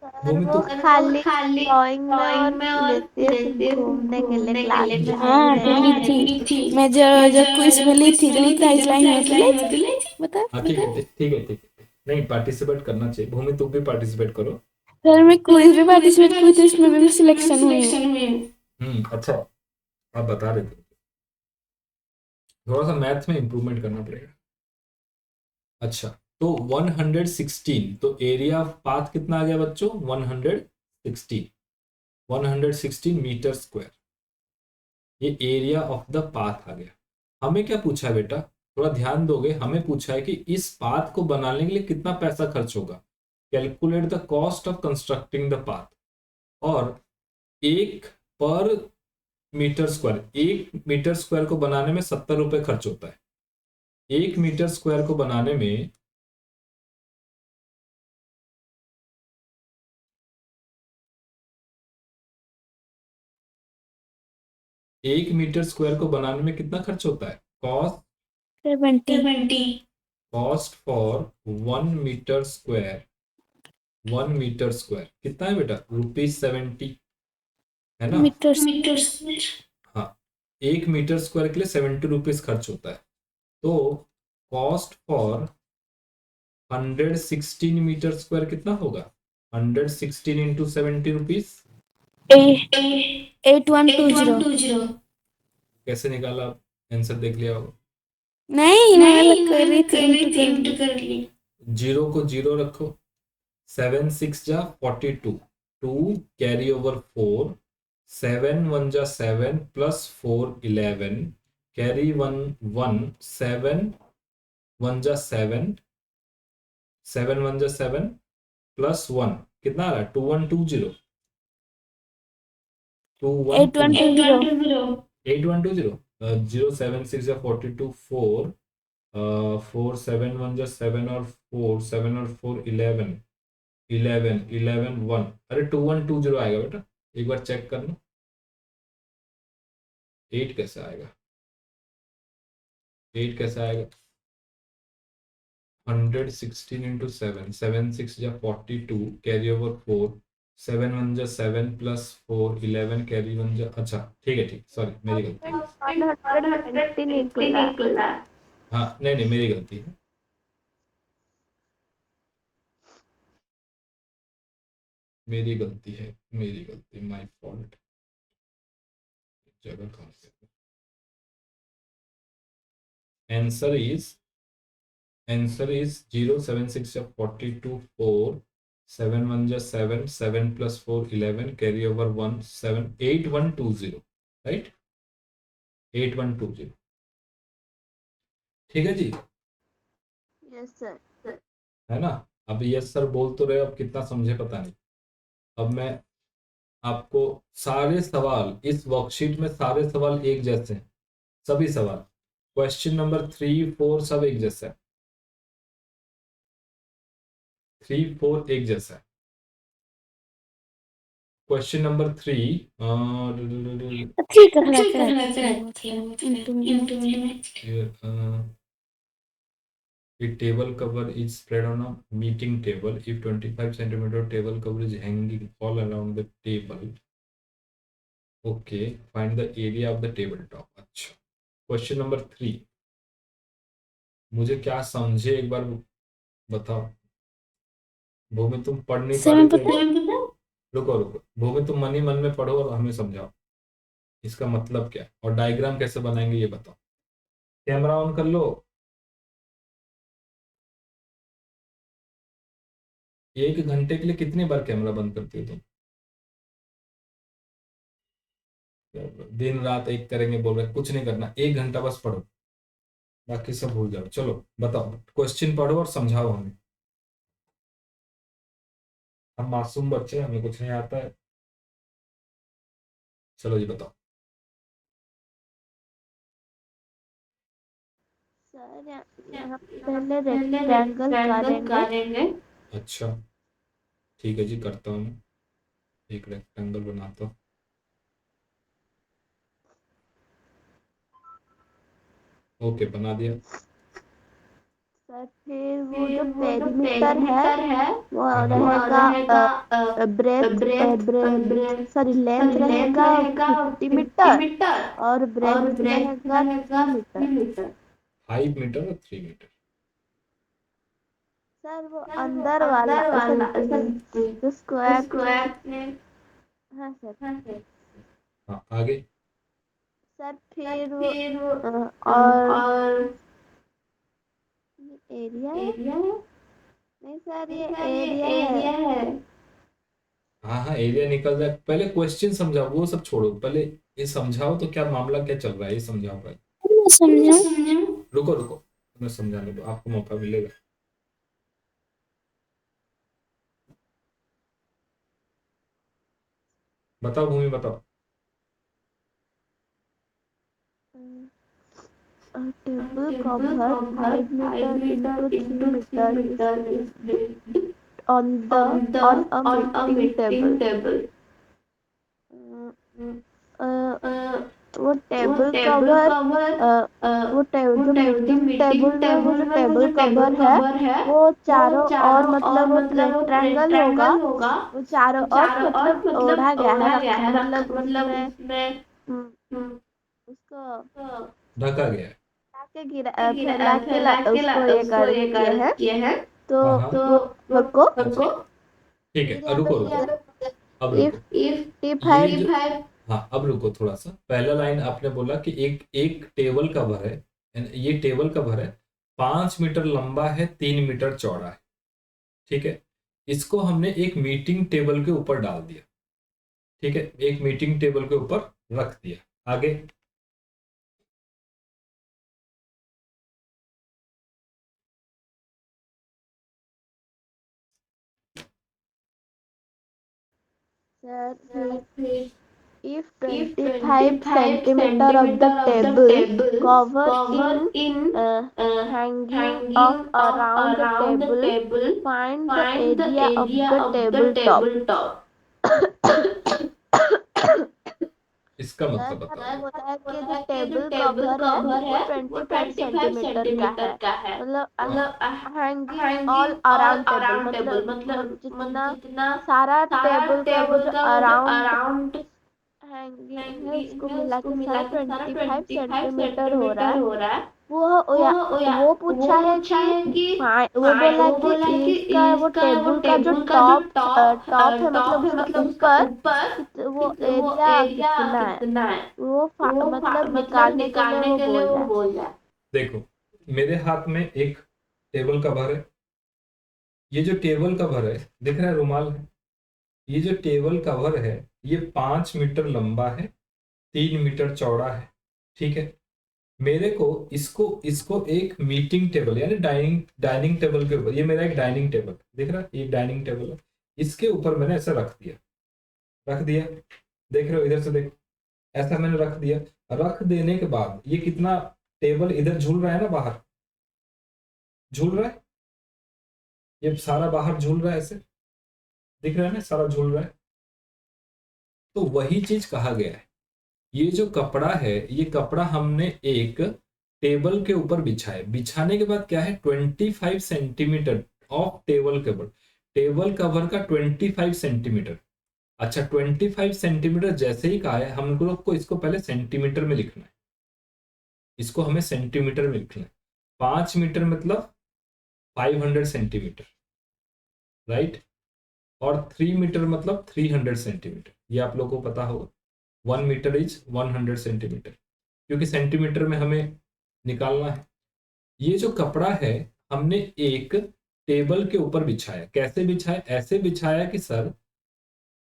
सर भूमि वो तो खाली ड्राइंग में और लेती है सिर्फ घूमने के लिए, क्लास में हाँ नहीं ली है। थी मैं जो क्विज में ली थी, जो प्राइज लाई होती ली थी बता। हाँ ठीक है ठीक है ठीक है। नहीं पार्टिसिपेट करना चाहिए। भूमि तुम भी पार्टिसिपेट करो। सर मैं क्विज में पार्टिसिपेट की थी, उसमें भी सिलेक्शन हुई हूँ। अच्छा आप बता रहे थे। थोड़ा सा मैथ्स में इंप्रूवमेंट करना पड़ेगा। अच्छा तो 116, तो एरिया ऑफ पाथ कितना आ गया बच्चों? 116 116 मीटर स्क्वायर। ये एरिया ऑफ द पाथ आ गया। हमें क्या पूछा है बेटा, थोड़ा ध्यान दोगे? हमें पूछा है कि इस पाथ को बनाने के लिए कितना पैसा खर्च होगा। Calculate the cost of constructing the path. और एक पर मीटर स्क्वायर, 1 मीटर स्क्वायर को बनाने में 70 रुपए खर्च होता है। 1 मीटर स्क्वायर को बनाने में 1 मीटर स्क्वायर को बनाने में कितना खर्च होता है? Cost 70 cost for 1 metre square, 1 metre square कितना है बेटा? ₹70 है ना? मीटर। हाँ 1 मीटर स्क्वायर के लिए 70 रुपीज खर्च होता है। तो कॉस्ट फॉर 116 मीटर स्क्वायर कितना होगा? 116 इंटू 70 रुपीज। 8120। कैसे निकाला? आंसर देख लिया होगा। नहीं मैं अलग कर रही थी, इंटू कर ली। जीरो को जीरो रखो, 7 6 जा 42, 2 कैरी ओवर 4, 7 1 जा 7 प्लस 4 11 कैरी 1 1, 7 1 जा 7, 7 1 जा 7 प्लस 1 कितना आ रहा है? 2120 8120। 8120। 0 7 6 जा 42, 4 4 7 1 जा 7 और 4 7 और 4 11 11 11 1। अरे 2120 आएगा बेटा, एक बार चेक करना। 8 कैसे आएगा? 8 कैसे आएगा? 116 इंटू 7, 7 6 जा 42 कैरी ओवर 4, 7 1 जा 7 प्लस 4 11 कैरी 1 जा। अच्छा ठीक है ठीक, सॉरी मेरी गलती है। 120 निकला। हाँ नहीं नहीं मेरी गलती है, मेरी गलती है, मेरी गलती, माय फॉल्ट। जगह कहाँ से? आंसर इज 0 7 6 जा 42 4 7 1 जा 7 7 प्लस 4 11 कैरी ओवर 1 7 8120 राइट। 8120 ठीक है जी, यस सर। है ना? अब यस सर बोल तो रहे हो, अब कितना समझे पता नहीं। अब मैं आपको सारे सवाल इस वर्कशीट में, सारे सवाल एक जैसे हैं, सभी सवाल, क्वेश्चन नंबर 3, 4 सब एक जैसा है, 3, 4 एक जैसा है। क्वेश्चन नंबर 3, ठीक है intermediate a table cover is spread on a meeting table. If 25 centimeter table cover is hanging all around the table, okay, find the area of the table top. अच्छा, क्वेश्चन नंबर 3, मुझे क्या समझे एक बार बताओ। भूमि तुम पढ़ नहीं पा रही तो रुको रुको, भूमि तुम मन ही मन में पढ़ो और हमें समझाओ इसका मतलब क्या है और डायग्राम कैसे बनाएंगे ये बताओ। कैमरा ऑन कर लो। 1 घंटे के लिए कितनी बार कैमरा बंद करती हो तुम? दिन रात एक करेंगे बोल रहे, कुछ नहीं करना, 1 घंटा बस पढ़ो, बाकी सब भूल जाओ। चलो बताओ, क्वेश्चन पढ़ो और समझाओ हमें। हम मासूम बच्चे, हमें कुछ नहीं आता है। चलो जी बताओ। सर यहाँ पहले रेक्टेंगल करेंगे। अच्छा ठीक है जी, करता हूँ मैं, एक रेक्टेंगल बनाता हूँ। ओके बना दिया। सर फिर वो जो पेरीमीटर है वो रहेगा ब्रेथ सॉरी लेंथ रहेगा 50 मीटर और ब्रेथ रहेगा 3 मीटर। 5 मीटर और 3 मीटर। सर वो अंदर वाला जो स्क्वायर हाँ सर। हाँ आगे। सर फिर और एरिया है नहीं सर ये एरिया है। हाँ हाँ एरिया निकल जाए, पहले क्वेश्चन समझाओ, वो सब छोड़ो, पहले ये समझाओ तो क्या मामला क्या चल रहा है ये समझाओ भाई। रुको रुको, तुम्हें समझाने दो, आपको मौका मिलेगा। बताओ भूमि बताओ। Table cover 5 metre into 3 metre is on a meeting table. वो टेबल कवर जो मीटिंग टेबल में वो जो टेबल कवर है वो चारों और मतलब वो रेक्टेंगल होगा, वो चारों और मतलब ओढ़ा गया है, मतलब उसमें उसको ढका गया है। फैला के उसको ये कर किए हैं तो रुको ठीक है रुको रुको, अब इफ रुको। टिप ये जो, है हाँ अब रुको थोड़ा सा, पहला लाइन आपने बोला कि एक एक टेबल कवर है, ये टेबल कवर है 5 मीटर लंबा है, 3 मीटर चौड़ा है, ठीक है। इसको हमने एक मीटिंग टेबल के ऊपर डाल दिया, ठीक है, एक मीटिंग टेबल के ऊपर रख दिया। आगे। sir if 25 centimeter of the table cover in hanging off around the table, find the area of the tabletop. इसका मतलब बताओ। बोला है कि जो टेबल कवर है वो 25 सेंटीमीटर का है, मतलब हैंगिंग ऑल अराउंड टेबल मतलब जितना सारा टेबल का वो जो अराउंड हैंगिंग है उसको मिला के सारा 25 सेंटीमीटर हो रहा है। वो पूछा है कि वो बोला कि इसका वो टेबल का जो टॉप है मतलब ऊपर वो एरिया कितना है वो मतलब निकालने के लिए वो बोल रहा है। देखो मेरे हाथ में एक टेबल कवर है, ये जो टेबल कवर है दिख रहा है रुमाल है, ये जो टेबल कवर है ये 5 मीटर लंबा है, 3 मीटर चौड़ा है, ठीक है। मेरे को इसको इसको एक मीटिंग टेबल यानी डाइनिंग डाइनिंग टेबल के ऊपर, ये मेरा एक डाइनिंग टेबल दिख रहा है, ये डाइनिंग टेबल है, इसके ऊपर मैंने ऐसा रख दिया, देख रहे हो इधर से देख, ऐसा मैंने रख दिया। रख देने के बाद ये कितना टेबल इधर झूल रहा है ना, बाहर झूल रहा है, ये सारा बाहर झूल रहा है, ऐसे दिख रहा है ना, सारा झूल रहा है। तो वही चीज कहा गया है, ये जो कपड़ा है, ये कपड़ा हमने एक टेबल के ऊपर बिछाया, बिछाने के बाद क्या है 25 centimetre of table cover, table cover का 25 सेंटीमीटर। अच्छा 25 सेंटीमीटर जैसे ही कहा है, हम लोग को इसको पहले सेंटीमीटर में लिखना है, इसको हमें सेंटीमीटर में लिखना है। 5 मीटर मतलब 500 सेंटीमीटर, राइट, और 3 मीटर मतलब 300 सेंटीमीटर, ये आप लोगों को पता होगा। 1 मीटर इज 100 सेंटीमीटर, क्योंकि सेंटीमीटर में हमें निकालना है। ये जो कपड़ा है हमने एक टेबल के ऊपर बिछाया, कैसे बिछाया, ऐसे बिछाया कि सर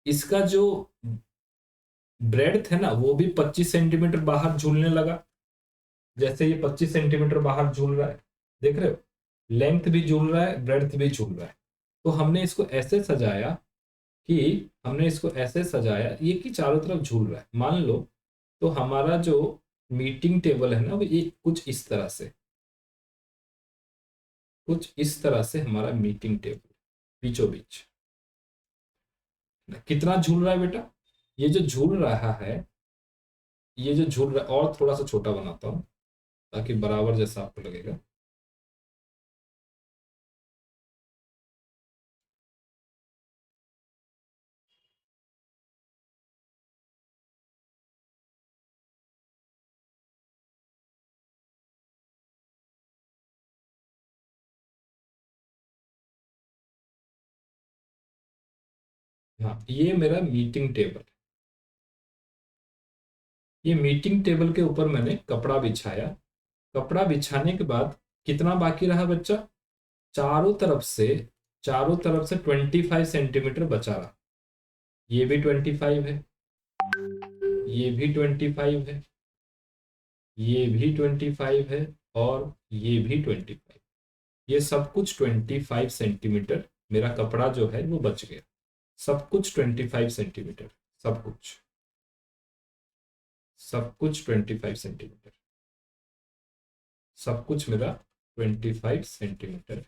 इसका जो ब्रेड्थ है ना वो भी 25 सेंटीमीटर बाहर झूलने लगा, जैसे ये 25 सेंटीमीटर बाहर झूल रहा है, देख रहे हो, लेंथ भी झूल रहा है, ब्रेड्थ भी झूल रहा है। तो हमने इसको ऐसे सजाया ये कि चारों तरफ झूल रहा है, मान लो। तो हमारा जो मीटिंग टेबल है ना वो ये कुछ इस तरह से हमारा मीटिंग टेबल बीचों बीच कितना झूल रहा है बेटा, ये जो झूल रहा है, और थोड़ा सा छोटा बनाता हूं ताकि बराबर जैसा आपको लगेगा। हाँ, ये मेरा मीटिंग टेबल, ये मीटिंग टेबल के ऊपर मैंने कपड़ा बिछाया। कपड़ा बिछाने के बाद कितना बाकी रहा बच्चा, चारों तरफ से 25 सेंटीमीटर बचा रहा। ये भी 25 है, ये भी 25 है, ये भी 25 है, और ये भी 25, ये सब कुछ 25 सेंटीमीटर मेरा कपड़ा जो है वो बच गया। सब कुछ 25 सेंटीमीटर, सब कुछ 25 सेंटीमीटर, सब कुछ मेरा 25 सेंटीमीटर।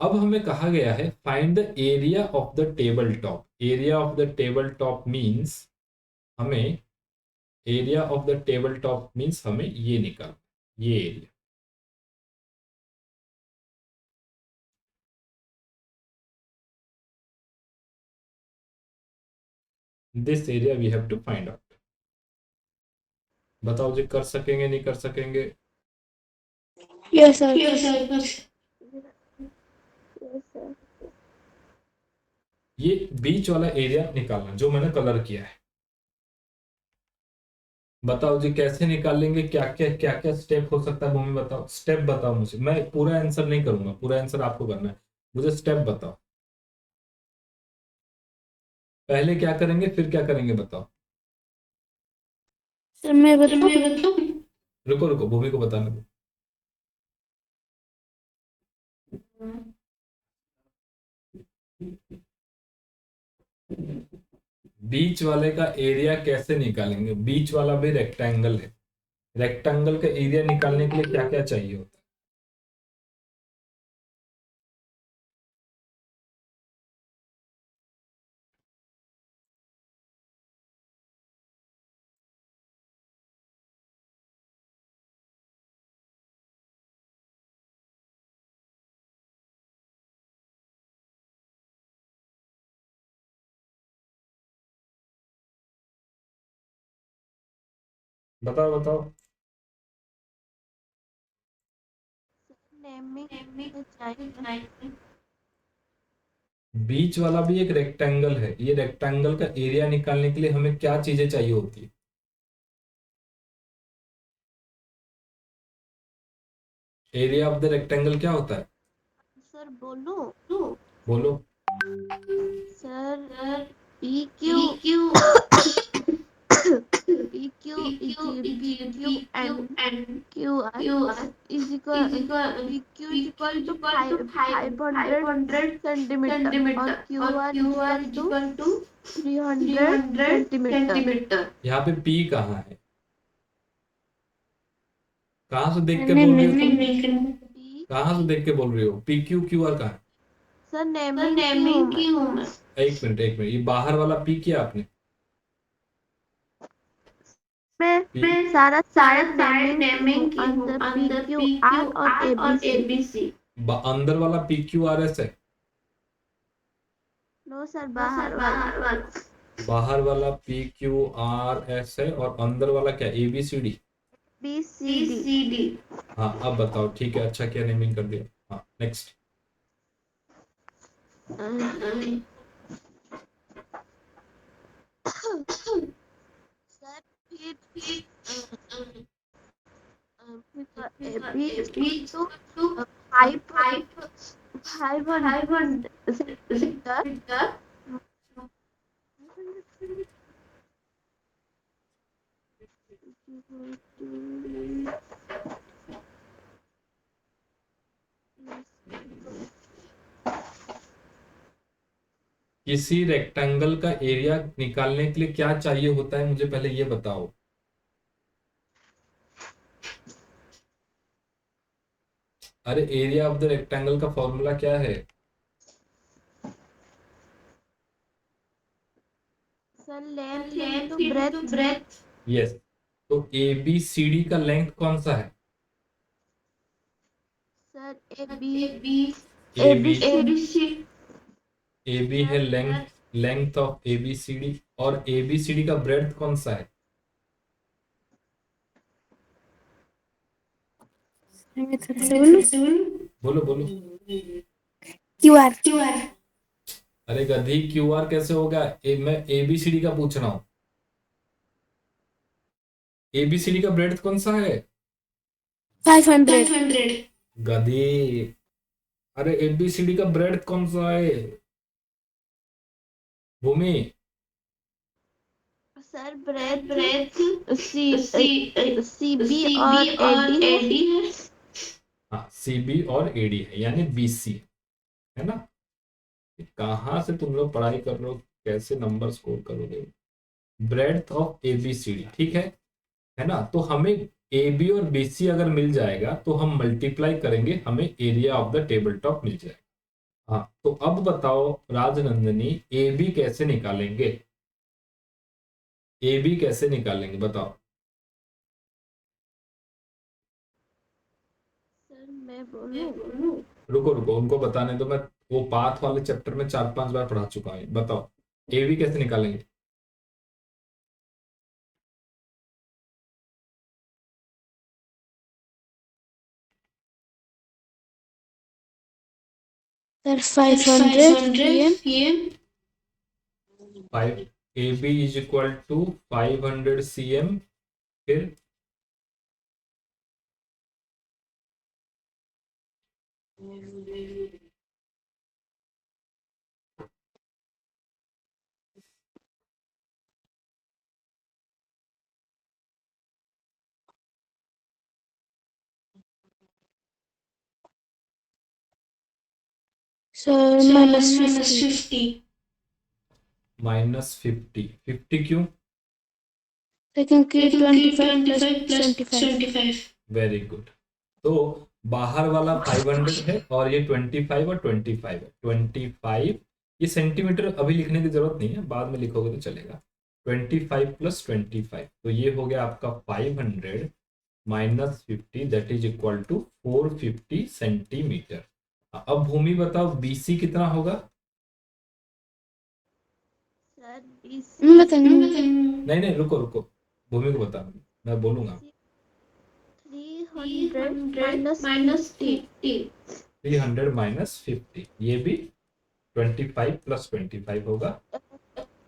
अब हमें कहा गया है find the area of the table top. Area of the table top means हमें ये निकाल, ये area, this area we have to find out. बताओ जी, कर सकेंगे नहीं कर सकेंगे? Yes sir. Yes, sir. ये बीच वाला एरिया निकालना जो मैंने कलर किया है। बताओ जी कैसे निकालेंगे, क्या क्या स्टेप हो सकता है, भूमि बताओ, स्टेप बताओ मुझे। मैं पूरा आंसर नहीं करूंगा, पूरा आंसर आपको करना है, मुझे स्टेप बताओ। पहले क्या करेंगे फिर क्या करेंगे बताओ। सर मैं बताऊं? रुको रुको, भूमि को बताने दो। बीच वाले का एरिया कैसे निकालेंगे, बीच वाला भी रेक्टेंगल है, रेक्टेंगल का एरिया निकालने के लिए क्या क्या चाहिए होता है? बताओ बताओ। नेमिंग चाहिए। बीच वाला भी एक रेक्टेंगल है, ये रेक्टेंगल का एरिया निकालने के लिए हमें क्या चीजें चाहिए होती है? एरिया ऑफ द रेक्टेंगल क्या होता है? सर बोलो। बोलो। Sir P Q PQ and QR is equal to 500 centimeter और QR is equal to 300 centimeter. यहाँ पे P कहाँ है? कहाँ से देख के बोल रही हो तुम? कहाँ से देख के बोल रही हो? PQ QR कहाँ है? सर नेमिंग की हूँ मैं. एक मिनट ये बाहर वाला P किया आपने? मैं सारा नेमिंग की हूँ अंदर PQR और ABC. अंदर वाला PQRS है? नो सर बाहर वाला. बाहर वाला PQRS है और अंदर वाला क्या? ABCD. BCD. हाँ अब बताओ. ठीक है, अच्छा किया नेमिंग कर दिया. हाँ नेक्स्ट. सर फिर तो 500 centimeter. किसी रेक्टेंगल का एरिया निकालने के लिए क्या चाहिए होता है, मुझे पहले ये बताओ. अरे एरिया ऑफ द रेक्टेंगल का फॉर्मूला क्या है? Sir length to breadth. Yes. तो ABCD का लेंथ कौन सा है? सर AB है लेंथ ऑफ ABCD. और ABCD का ब्रेड्थ कौन सा है? बोलो. QR. अरे गधी, QR कैसे होगा? मैं ABCD का पूछ रहा हूँ. ABCD का ब्रेड्थ कौन सा है? 500. गधी. अरे ABCD का ब्रेड्थ कौन सा है? भूमि. सर ब्रेथ CB और AD है. हाँ CB और AD है यानी BC है ना. कहाँ से तुम लोग पढ़ाई कर रहे हो? कैसे नंबर स्कोर करोगे? Breadth of ABCD. ठीक है ना. तो हमें AB और BC अगर मिल जाएगा तो हम मल्टीप्लाई करेंगे, हमें area of the table top मिल जाएगा. हाँ तो अब बताओ राजनंदिनी, AB कैसे निकालेंगे? AB कैसे निकालेंगे बताओ. सर मैं बोलूं. रुको उनको बताने दो. मैं वो पाथ वाले चैप्टर में 4-5 बार पढ़ा चुका हूँ. बताओ AB कैसे निकालेंगे? Sir 500 cm. 5 AB is equal to 500 cm. फिर सर -50. -50 क्यों? क्योंकि 25 + 75. Very good. तो बाहर वाला 500 है और ये 25 और 25 है. 25 ये सेंटीमीटर अभी लिखने की जरूरत नहीं है, बाद में लिखोगे तो चलेगा. 25 + 25 तो ये हो गया आपका 500 -50 that is equal to 450 centimetre. अब भूमि बताओ BC कितना होगा? सर BC नहीं रुको भूमि को बता, मैं बोलूंगा. 300 -50 ये भी 25 + 25 होगा.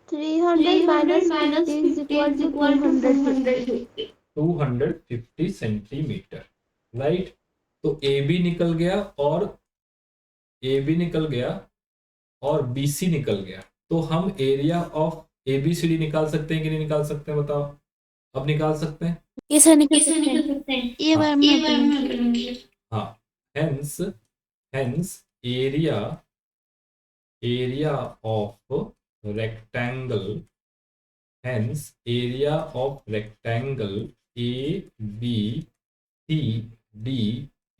300 - 50 is equal to 250. 250 centimetre. Right. तो AB निकल गया और BC निकल गया. तो हम एरिया ऑफ ABCD निकाल सकते हैं कि नहीं निकाल सकते हैं बताओ. अब निकाल सकते हैं? कैसे निकल सकते हैं? ये हाँ बार मैं बोलूंगी। हाँ, hence hence area area of rectangle hence area of rectangle ABCD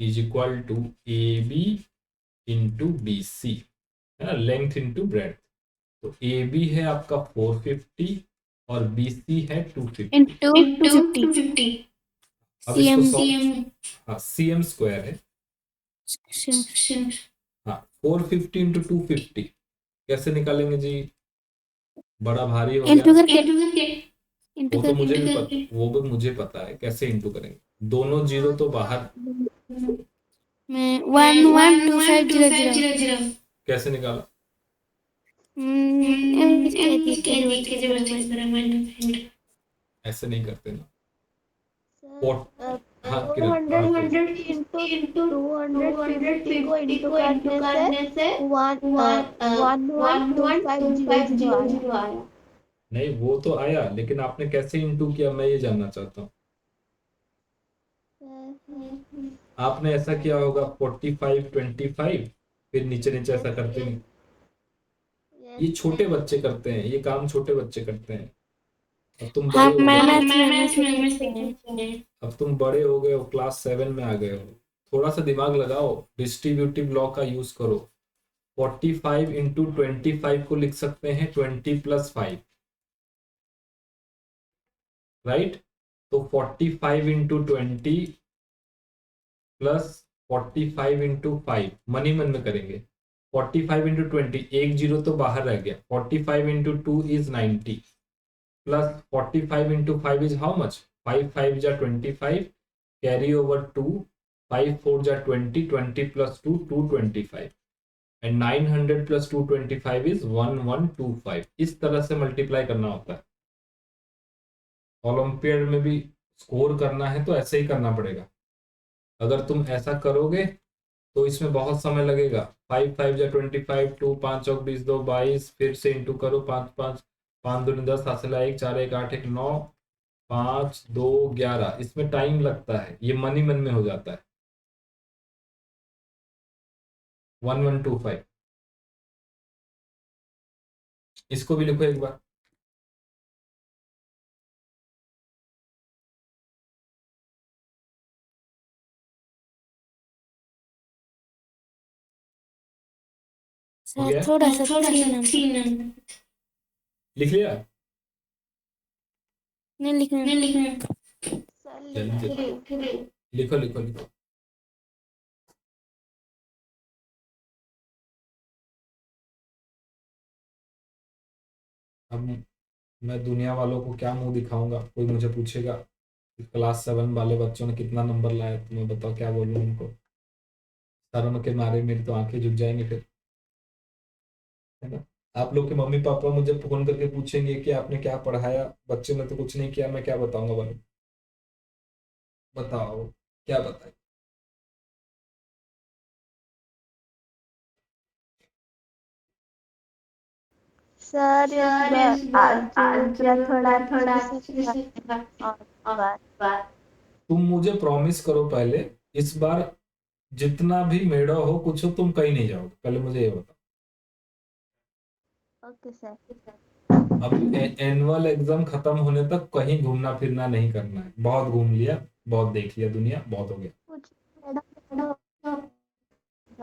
is equal to AB into BC, है ना, लेंथ इंटू ब्रेड। तो AB है आपका 450 और BC है 250। इंटू 250 अब इसको सीएम। हाँ CM स्क्वायर है। हाँ 450 इंटू 250 कैसे निकालेंगे जी? बड़ा भारी हो इंटू गया। करके वो तो मुझे भी पता, वो भी मुझे पता है कैसे इंटू करेंगे। दोनों जीरो तो बाहर, मैं 112500 कैसे निकाला? ऐसे नहीं करते ना। हाँ किरण, 450 इंटू 250 को इंटू करने से 112500 आया। नहीं वो तो आया, लेकिन आपने कैसे इंटू किया मैं ये जानना चाहता हूँ। आपने ऐसा किया होगा 45 25, फिर नीचे नीचे ऐसा करते नहीं। ये छोटे बच्चे करते हैं, ये काम छोटे बच्चे करते हैं। अब तुम हाँ, बड़े हो मैं गए, मैथ्स में सीखी हूँ। अब तुम बड़े हो गए हो, क्लास 7 में आ गए हो, थोड़ा सा दिमाग लगाओ, डिस्ट्रीब्यूटिव लॉ का यूज करो। 45 इंटू 25 को लिख सकते हैं 20 प्लस 5, राइट? तो 45 इंटू 20 प्लस 45 इंटू 5 मनी मन में करेंगे। 45 इंटू 20, एक जीरो तो बाहर रह गया। 45 into 2 is 90 plus 45 into 5 is how much? 5 5 जा 25, कैरी ओवर 2, 5 4 जा 20, 20 प्लस 2 225, एंड 900 प्लस 225 इज 1125। इस तरह से मल्टीप्लाई करना होता है। ओलंपियड में भी स्कोर करना है तो ऐसे ही करना पड़ेगा। अगर तुम ऐसा करोगे तो इसमें बहुत समय लगेगा। 5 5 जा 25, 2 5 और 20 2 22, फिर से इंटू करो, 5 5 5 2 10, हासिला 1 4 1 8 1 9 5 2 11। इसमें टाइम लगता है, ये मनी मन में हो जाता है। 1125, इसको भी लिखो एक बार। हो गया? थोड़ा सा 3 लिख लिया? नहीं लिखना। सर जल्दी लिख रही हूँ। लिखो लिखो लिखो। अब मैं दुनिया वालों को क्या मुंह दिखाऊंगा? कोई मुझे पूछेगा क्लास 7 वाले बच्चों ने कितना नंबर लाया, तुम्हें बताओ क्या बोलूं उनको? शर्म के मारे मेरी तो आंखें झुक जाएंगी फिर, है ना? आप लोग के मम्मी पापा मुझे फोन करके पूछेंगे कि आपने क्या पढ़ाया, बच्चे ने तो कुछ नहीं किया, मैं क्या बताऊंगा बोलो? बताओ क्या बताए? सर इस बार आज या थोड़ा अच्छे से और बार तुम मुझे प्रॉमिस करो पहले, इस बार जितना भी मेड़ा हो कुछ हो, तुम कहीं नहीं जाओगे, पहले मुझे ये बताओ। Okay sir. अब एनुअल एग्जाम खत्म होने तक कहीं घूमना फिरना नहीं करना है। बहुत घूम लिया, बहुत देख लिया दुनिया, बहुत हो गया। कुछ मैडम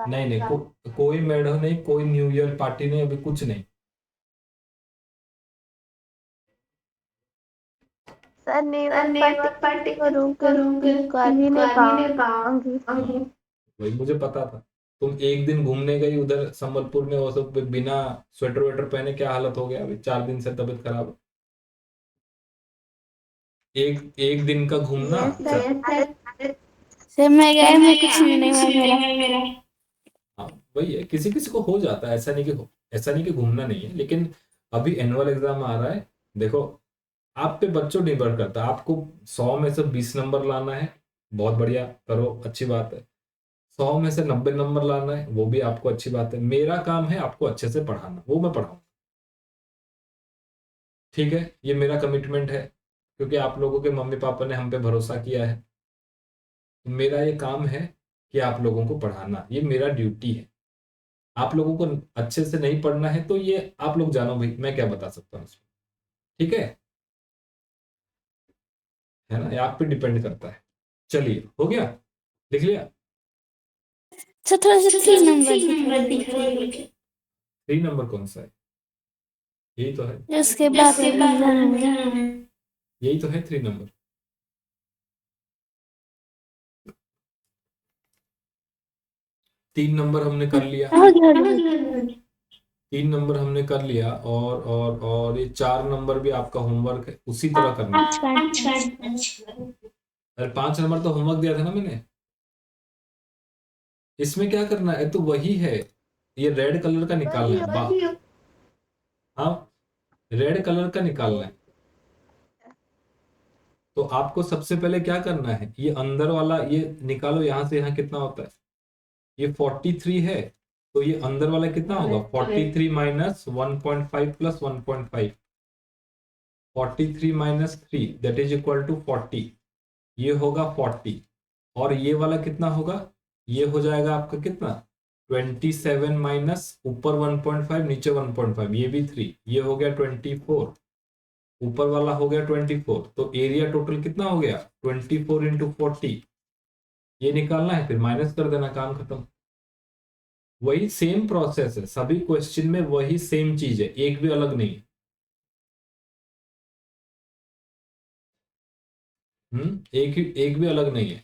नहीं नहीं कोई मेढ़ो नहीं, कोई न्यू ईयर पार्टी नहीं, अभी कुछ नहीं। सर न्यू पार्टी करूँगी, कर ही नहीं पाऊंगी। भाई मुझे पता था। तुम एक दिन घूमने गई उधर संबलपुर में, वो सब बिना स्वेटर वेटर पहने क्या हालत हो गया, अभी 4 दिन से तबीयत खराब। एक एक दिन का घूमना। सर मैं गया, मैं कुछ नहीं हुआ मेरा। हाँ वही है, किसी किसी को हो जाता है, ऐसा नहीं कि घूमना नहीं है, लेकिन अभी एनुअल एग्जाम आ रहा है। देखो आप पे बच्चों निर्भर करता है, आपको 100 में से 20 नंबर लाना है, बहुत बढ़िया करो, अच्छी बात है। 100 में से 90 नंबर लाना है, वो भी आपको अच्छी बात है। मेरा काम है आपको अच्छे से पढ़ाना, वो मैं पढ़ाऊँ, ठीक है? ये मेरा कमिटमेंट है। क्योंकि आप लोगों के मम्मी पापा ने हम पे भरोसा किया है। तो मेरा ये काम है कि आप लोगों को पढ़ाना, ये मेरा ड्यूटी है। आप लोगों को अच्छे से नहीं पढ़ना है तो ये आप लोग जानो भाई, मैं क्या बता सकता हूँ इसमें। ठीक है ना, ये आप पे डिपेंड करता है। चलिए, हो गया, लिख लिया। सर थोड़ा सा 3 नंबर दिखाइए। 3 नंबर कौन सा है? यही तो है, उसके बाद में यही तो है 3 नंबर। तीन नंबर हमने कर लिया, हो गया। 3 नंबर हमने कर लिया, और ये 4 नंबर भी आपका होमवर्क है, उसी तरह करना है। अरे 5 नंबर तो होमवर्क दिया था ना मैंने। इसमें क्या करना है, तो वही है, ये रेड कलर का निकालना है। हाँ, रेड कलर का निकालना है। तो आपको सबसे पहले क्या करना है, ये अंदर वाला ये निकालो, यहां से यहाँ कितना होता है, ये 43 है। तो ये अंदर वाला कितना होगा, 43 minus 1.5 plus 1.5, 43 minus 3 that is equal to 40, ये होगा 40। और ये वाला कितना होगा, ये हो जाएगा आपका कितना, 27 माइनस ऊपर 1.5 नीचे 1.5, ये भी 3, ये हो गया 24, ऊपर वाला हो गया 24। तो एरिया टोटल कितना हो गया, 24 इंटू 40, ये निकालना है, फिर माइनस कर देना, काम खत्म। वही सेम प्रोसेस है सभी क्वेश्चन में, वही सेम चीज है, एक भी अलग नहीं। एक भी अलग नहीं है।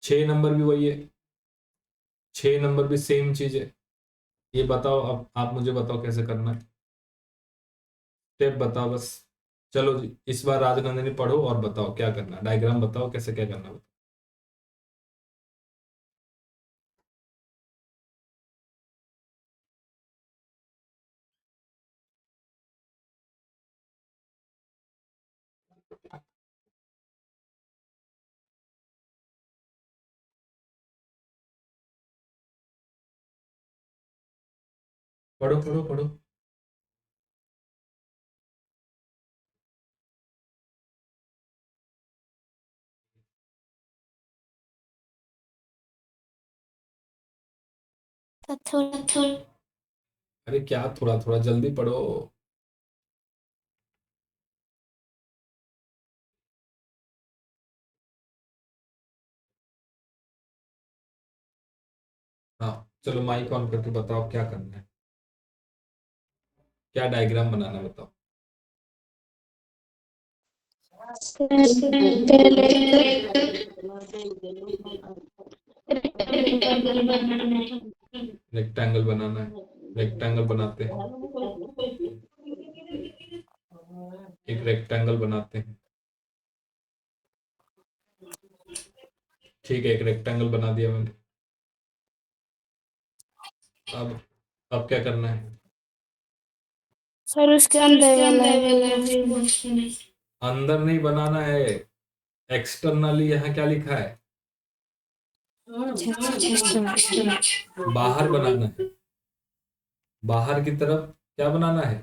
6 नंबर भी वही है, 6 नंबर भी सेम चीज है। ये बताओ, अब आप मुझे बताओ कैसे करना है, स्टेप बताओ बस। चलो जी, इस बार राजनंदिनी पढ़ो और बताओ क्या करना, डायग्राम बताओ कैसे क्या करना, बताओ। पढ़ो पढ़ो पढ़ो। थोड़ा अरे क्या थोड़ा थोड़ा, जल्दी पढ़ो। हाँ, चलो माइक ऑन करके बताओ क्या करना है, क्या डायग्राम बनाना है, बताओ। रेक्टेंगल बनाना है, रेक्टेंगल बनाते हैं, एक रेक्टेंगल बनाते हैं। ठीक है, एक रेक्टेंगल बना दिया मैंने। अब क्या करना है, सर उसके अंदर वाला अंदर नहीं बनाना है, एक्सटर्नली यहाँ क्या लिखा है, बाहर बनाना है। बाहर की तरफ क्या बनाना है,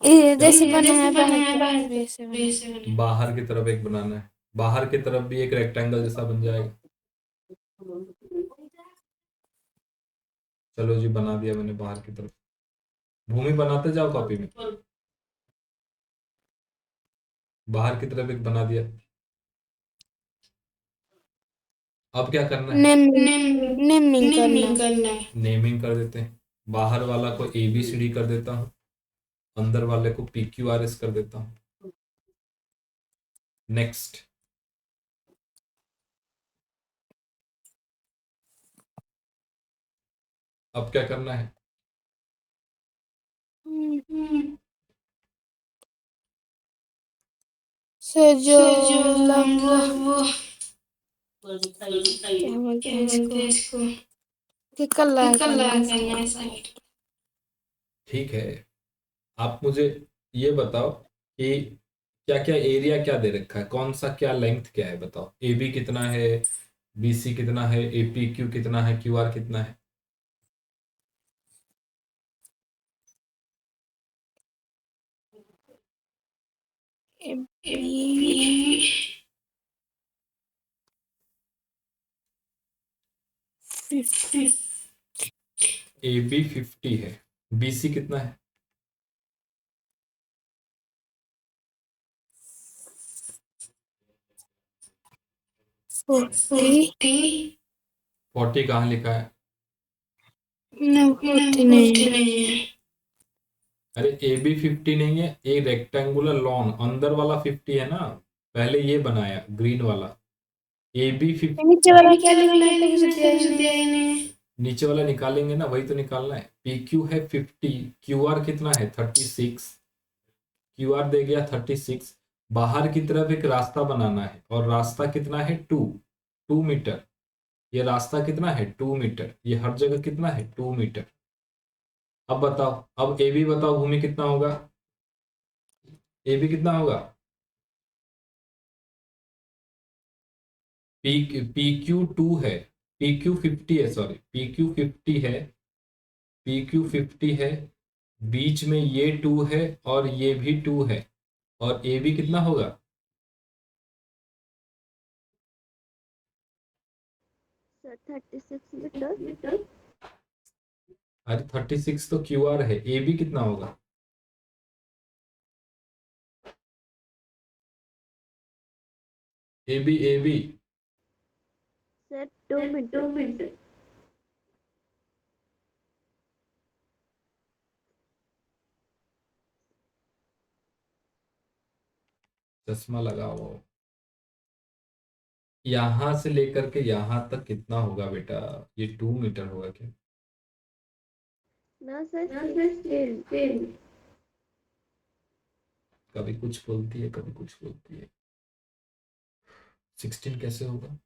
ये जैसे बना है बाहर वैसे बाहर की तरफ एक बनाना है, बाहर की तरफ भी एक रेक्टेंगल जैसा बन जाएगा। चलो जी, बना दिया मैंने बाहर की तरफ। भूमि बनाते जाओ कॉपी में, बाहर की तरफ एक बना दिया। अब क्या करना है, नेमिंग करना है। नेमिंग कर देते हैं। बाहर वाला को ABCD कर देता हूँ, अंदर वाले को PQRS कर देता हूँ। नेक्स्ट, अब क्या करना है, से जो लंब क्या बोलते हैं इसको, कि कलर करना है। ठीक है। आप मुझे ये बताओ कि क्या क्या एरिया क्या दे रखा है, कौन सा क्या लेंथ क्या है, बताओ। AB कितना है, BC कितना है, APQ कितना है, QR कितना है? AB 50 है, BC कितना है? 40 कहाँ लिखा है? नहीं। अरे AB 50 नहीं है, ए रेक्टेंगुलर लॉन अंदर वाला 50 है ना, पहले ये बनाया ग्रीन वाला। AB 50 नीचे वाला क्या लिखा है? नीचे वाला निकालेंगे ना, वही तो निकालना है। PQ है 50, QR कितना है 36, QR दे गया 36। बाहर की तरफ एक रास्ता बनाना है और रास्ता कितना है 2 मीटर। ये रास्ता कितना है 2 मीटर, ये हर जगह कितना है 2 मीटर। अब बताओ, अब AB बताओ भूमि कितना होगा, AB कितना होगा? PQ 2 है, PQ 50 है, सॉरी PQ 50 है, PQ 50 है, बीच में ये 2 है और ये भी 2 है, और AB कितना होगा? Sir 36 metre. अरे 36 तो QR है, AB कितना होगा? AB sir 2 metre. चश्मा लगाओ। यहां से लेकर के यहां तक कितना होगा बेटा? ये 2 मीटर होगा क्या? ना सर 16। कभी कुछ बोलती है, कभी कुछ बोलती है। 16 कैसे होगा?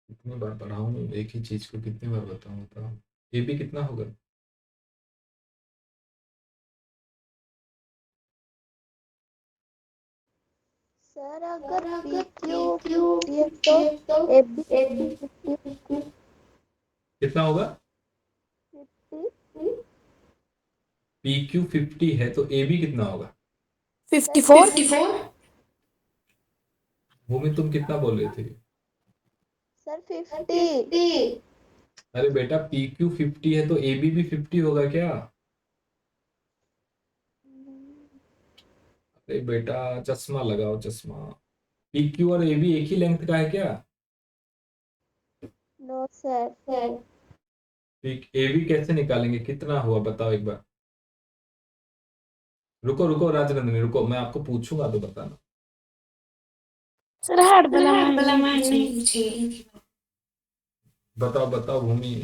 कितनी बार पढ़ाऊं एक ही चीज को, कितनी बार बताऊं बताओ। AB कितना होगा? सर अगर PQ 50 है तो AB 50। कितना होगा? 50। PQ 50 है तो AB कितना होगा? 54। भूमि तुम कितना बोल रहे थे? सर 50। अरे बेटा PQ 50 है तो AB भी 50 होगा क्या? अरे बेटा चश्मा लगाओ, चश्मा। PQ और AB एक ही लेंथ का है क्या? No sir. AB कैसे निकालेंगे, कितना हुआ बताओ एक बार। रुको रुको राजनंदिनी रुको, मैं आपको पूछूंगा तो बताना। सर हार्ड वाला मैं नहीं पूछी। बताओ बताओ भूमि।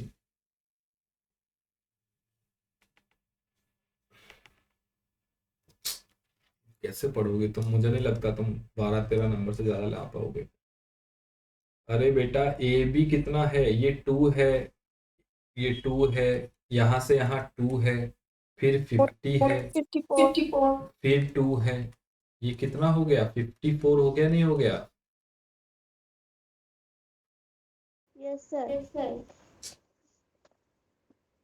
कैसे पढ़ोगे तुम, मुझे नहीं लगता तुम 12-13 नंबर से ज्यादा ला पाओगे। अरे बेटा AB कितना है, ये 2 है, ये 2 है, यहाँ से यहाँ 2 है, फिर 50 है, 54। फिर 2 है, ये कितना हो गया 54 हो गया नहीं हो गया? Yes sir.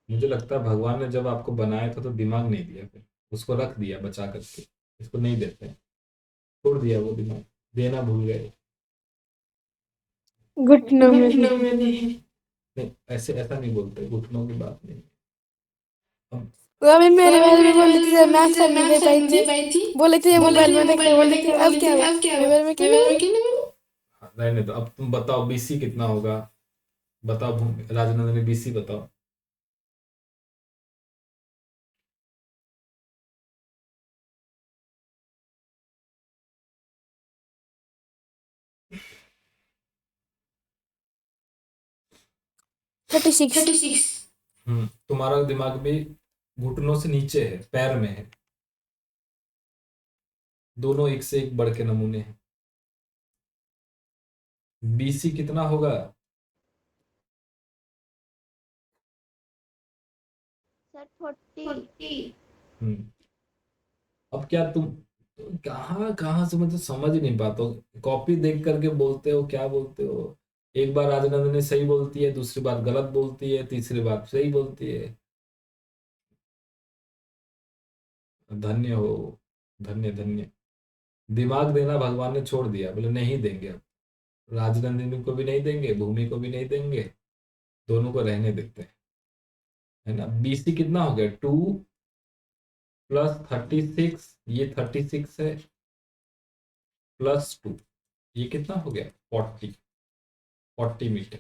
मुझे लगता है भगवान ने जब आपको बनाया था तो दिमाग नहीं दिया, फिर उसको रख दिया बचा करके, इसको नहीं देते हैं, छोड़ दिया वो दिमाग, देना भूल गए। घुटनों में नहीं ऐसे ऐसा नहीं बोलते, घुटनों की बात नहीं। अब वो अभी मेरे बारे में बोल रही थी, मैं आंसर नहीं दे पाई थी। बोले थे मोबाइल में देख बोल रही थी, अब क्या हुआ मेरे बारे में क्यों नहीं? रहने दो, अब तुम बताओ BC कितना होगा, बताओ राजनंदनी BC बताओ। Thirty six. तुम्हारा दिमाग भी घुटनों से नीचे है, पैर में है, दोनों एक से एक बढ़ के नमूने हैं। BC कितना होगा? 40। हम्म। अब क्या तुम कहाँ कहाँ से मतलब समझ नहीं पाते हो, कॉपी देख करके बोलते हो क्या बोलते हो। एक बार राजनंदिनी सही बोलती है, दूसरी बार गलत बोलती है, तीसरी बार सही बोलती है। धन्य हो, धन्य धन्य। दिमाग देना भगवान ने छोड़ दिया, बोले नहीं देंगे अब। राजनंदिनी को भी नहीं देंगे, भूमि को भी नहीं देंगे, दोनों को रहने देते हैं। है ना, बीसी कितना हो गया, 2 + 36, ये 36 है, +2, ये कितना हो गया, 40 मीटर।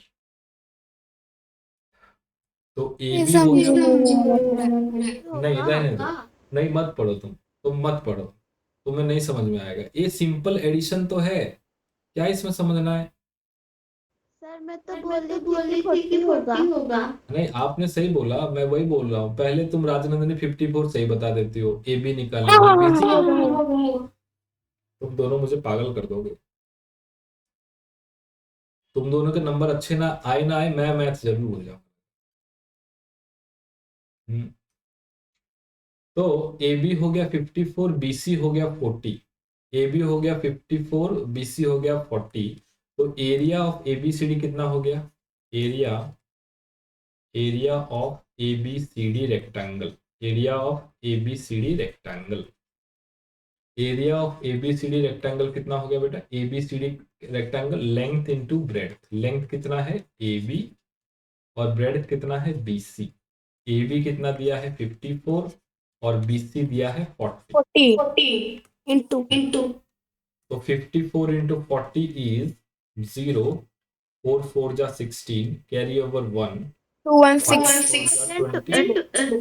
तो ए ये बी हो समझ गया। नहीं आ रहा है। नहीं होगा। रहने दो, नहीं मत पढ़ो तुम मत पढ़ो, तुम्हें नहीं समझ में आएगा, ये सिंपल एडिशन तो है, क्या इसमें समझना है। सर मैं तो बोल रही थी कि 40 होगा। नहीं आपने सही बोला, मैं वही बोल रहा हूँ, पहले तुम राजनंदिनी 54 सही बता देती हो, ए बी निकालने में बीसी। तुम दोनों मुझे पागल कर दोगे, तुम दोनों के नंबर अच्छे ना आए मैं मैथ जरूर भूल जाऊँ। हम्म, तो ए बी हो गया 54, बीसी हो गया 40। ए बी हो गया 54, बीसी हो गया 40। तो area of A B C D कितना हो गया, area area of A B C D rectangle, area of A B C D rectangle, area of A B C D rectangle कितना हो गया बेटा, A B C D rectangle length into breadth, length कितना है ए बी और ब्रेड्थ कितना है बी सी। ए बी कितना दिया है 54 और बी सी दिया है 40। 40 इंटू तो 54 इंटू 40 इज 0, 4 4 जा 16, carry over 1, 216 20,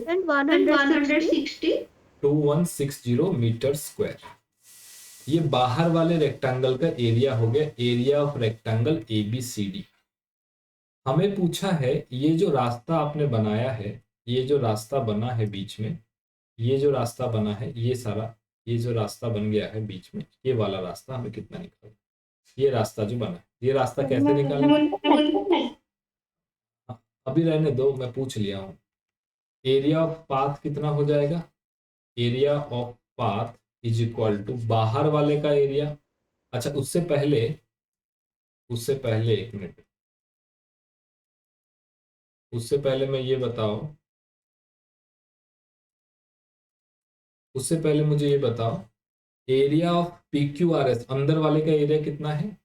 and 160। 2160 metre square. ये बाहर वाले रेक्टेंगल का एरिया हो गया, area of rectangle A B C D. हमें पूछा है ये जो रास्ता आपने बनाया है, ये जो रास्ता बना है बीच में, ये जो रास्ता बना है, ये सारा ये जो रास्ता बन गया है बीच में, ये वाला रास्ता हमें कितना निकालना, ये रास्ता जो बना है, ये रास्ता कैसे निकालेंगे। हाँ, अभी रहने दो, मैं पूछ लिया हूँ। एरिया ऑफ पाथ कितना हो जाएगा, area of path is equal to बाहर वाले का एरिया। अच्छा उससे पहले एक मिनट, उससे पहले मैं ये बताओ, उससे पहले मुझे ये बताओ, area of P Q R S अंदर वाले का एरिया कितना है,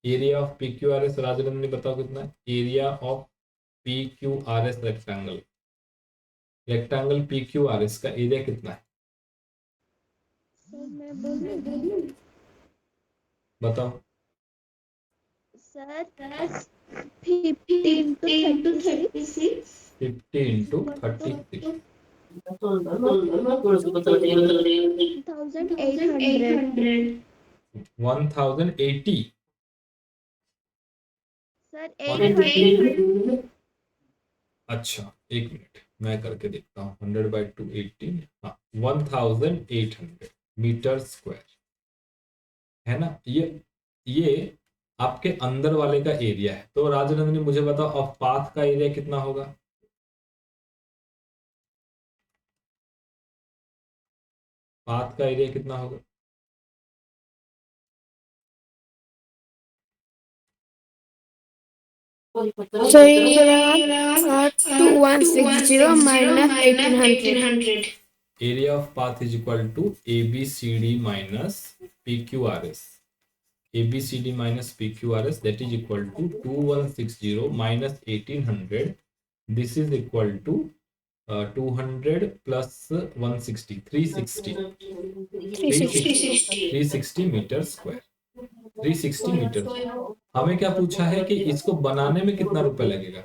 area of P Q R S Rajnandan ने बताओ कितना है, area of P Q R S rectangle, rectangle P Q R S का एरिया कितना है, सर मैं बोलूं। बताओ। Sir 50 into 36 50 into equal to 36, 1800। 1080। Sir 180। 800। अच्छा एक मिनट मैं करके देखता हूँ, 100/2 18, हाँ 1800 मीटर स्क्वायर, है ना। ये आपके अंदर वाले का एरिया है। तो राजनंदिनी मुझे बताओ अब पाथ का एरिया कितना होगा, पाथ का एरिया कितना होगा, So here 2160 minus 1800. Area of path is equal to A B C D minus P Q R S, A B C D minus P Q R S that is equal to 2160 minus 1800, this is equal to 200 plus 160, 360, 360 metre square, 360 metre. हमें क्या पूछा है कि इसको बनाने में कितना रुपए लगेगा,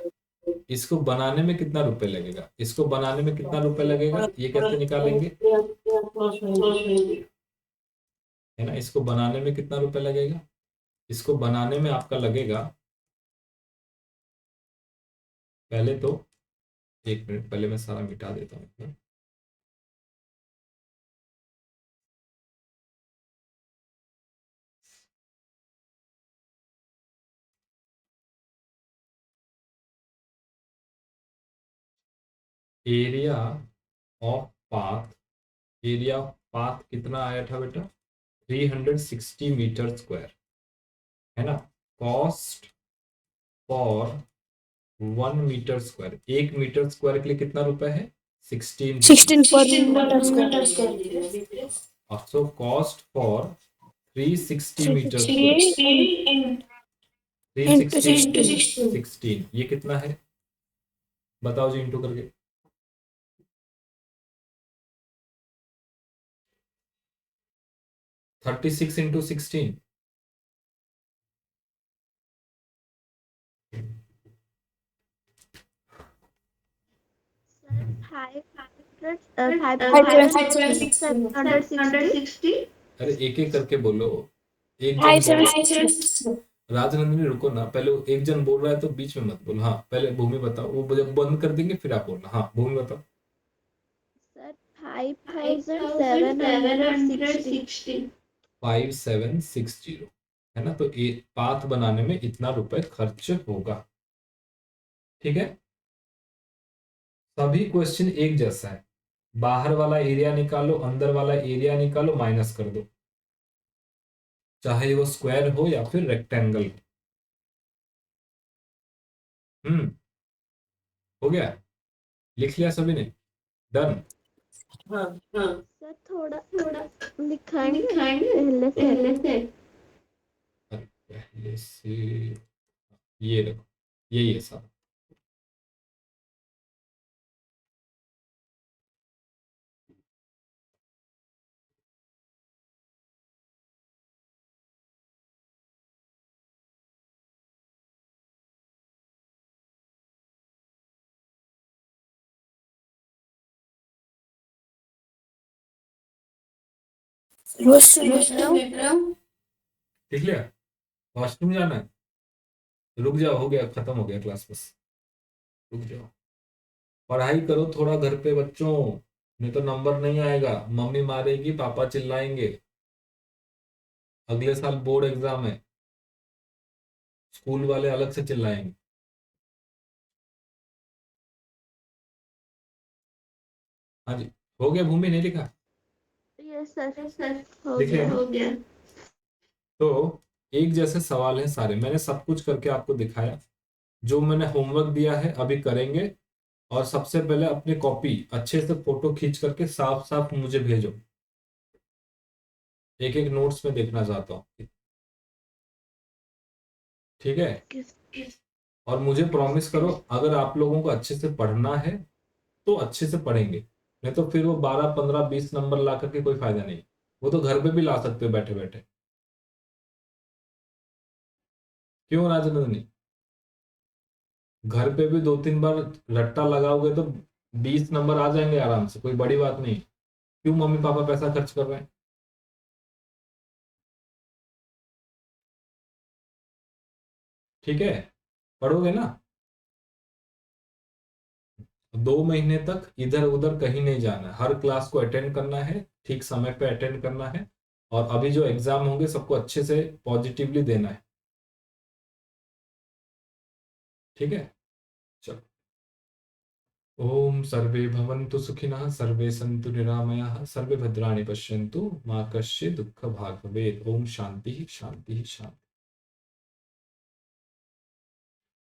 इसको बनाने में कितना रुपए लगेगा, इसको बनाने में कितना रुपए लगेगा, ये कैसे निकालेंगे, है ना। इसको बनाने में कितना रुपए लगेगा, इसको बनाने में आपका लगेगा, पहले तो एक मिनट पहले मैं सारा मिटा देता हूँ। Area of path, area of path कितना आया था बेटा 360 मीटर स्क्वायर, है ना। Cost for 1 metre square, 1 metre square के लिए कितना रुपए है 16 16 पर 16 metre square. So cost for 360 metre 360 square, into 360 16 ये कितना है बताओ जी इंटू करके। 36 इंटू 16 $560. अरे एक एक करके बोलो, एक फाइव जन सेवन बोलो। राजनंदिनी रुको ना, पहले एक जन बोल रहा है तो बीच में मत बोलो। हाँ पहले भूमि बताओ, वो जब बंद कर देंगे फिर आप बोलना। हाँ भूमि बताओ। Sir, 5,760. 5760 है ना, तो पाथ बनाने में इतना रुपए खर्च होगा। ठीक है, सभी क्वेश्चन एक जैसा है, बाहर वाला एरिया निकालो, अंदर वाला एरिया निकालो, माइनस कर दो, चाहे वो स्क्वायर हो या फिर रेक्टेंगल हो। हो गया, लिख लिया सभी ने, डन। सर थोड़ा थोड़ा दिखाएंगे पहले से। पहले से ये रखो, यही है सब। लिख लिया, वॉशरूम जाना है, रुक जाओ, हो गया, खत्म हो गया क्लास, बस रुक जाओ। पढ़ाई करो थोड़ा घर पे बच्चों, नहीं तो नंबर नहीं आएगा, मम्मी मारेगी, पापा चिल्लाएंगे। अगले साल बोर्ड एग्जाम है, स्कूल वाले अलग से चिल्लाएंगे। हाँ जी, हो गया भूमि, नहीं लिखा? यस सर, हो लिख लिया गया। ना? तो एक जैसे सवाल है सारे, मैंने सब कुछ करके आपको दिखाया। जो मैंने होमवर्क दिया है अभी करेंगे, और सबसे पहले अपनी कॉपी अच्छे से फोटो खींच करके साफ साफ मुझे भेजो, एक एक नोट्स में देखना चाहता हूँ। ठीक है, और मुझे प्रॉमिस करो अगर आप लोगों को अच्छे से पढ़ना है तो अच्छे से पढ़ेंगे, नहीं तो फिर वो 12 15 20 नंबर ला करके कोई फायदा नहीं। वो तो घर पे भी ला सकते हो बैठे बैठे। क्यों राजनंदनी, घर पे भी 2 3 बार रट्टा लगाओगे तो 20 नंबर आ जाएंगे आराम से, कोई बड़ी बात नहीं। क्यों मम्मी पापा पैसा खर्च कर रहे हैं? ठीक है, पढ़ोगे ना? 2 महीने तक इधर उधर कहीं नहीं जाना है, हर क्लास को अटेंड करना है, ठीक समय पे अटेंड करना है, और अभी जो एग्जाम होंगे सबको अच्छे से पॉजिटिवली देना है। ठीक है, चलो। ओम सर्वे भवन्तु सुखिनः, सर्वे सन्तु निरामयाः, सर्वे भद्राणि पश्यन्तु, मा कश्चित् दुःख भाग् भवेत्। ओम शांति शांति शांति।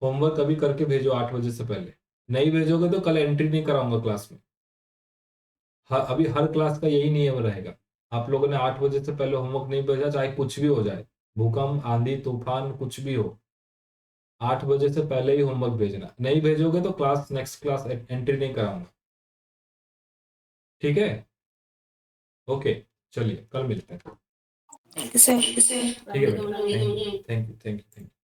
होमवर्क अभी करके भेजो 8 बजे से पहले, नहीं भेजोगे तो कल एंट्री नहीं कराऊंगा क्लास में। अभी हर क्लास का यही नियम रहेगा, आप लोगों ने 8 बजे से पहले होमवर्क नहीं भेजा, चाहे कुछ भी हो जाए, भूकंप आंधी तूफान कुछ भी हो, 8 बजे से पहले ही होमवर्क भेजना। नहीं भेजोगे तो क्लास नेक्स्ट क्लास एंट्री नहीं कराऊंगा। ठीक है, ओके, चलिए कल मिलते हैं। सर। ठीक है बेटा, thank you thank you thank you thank you.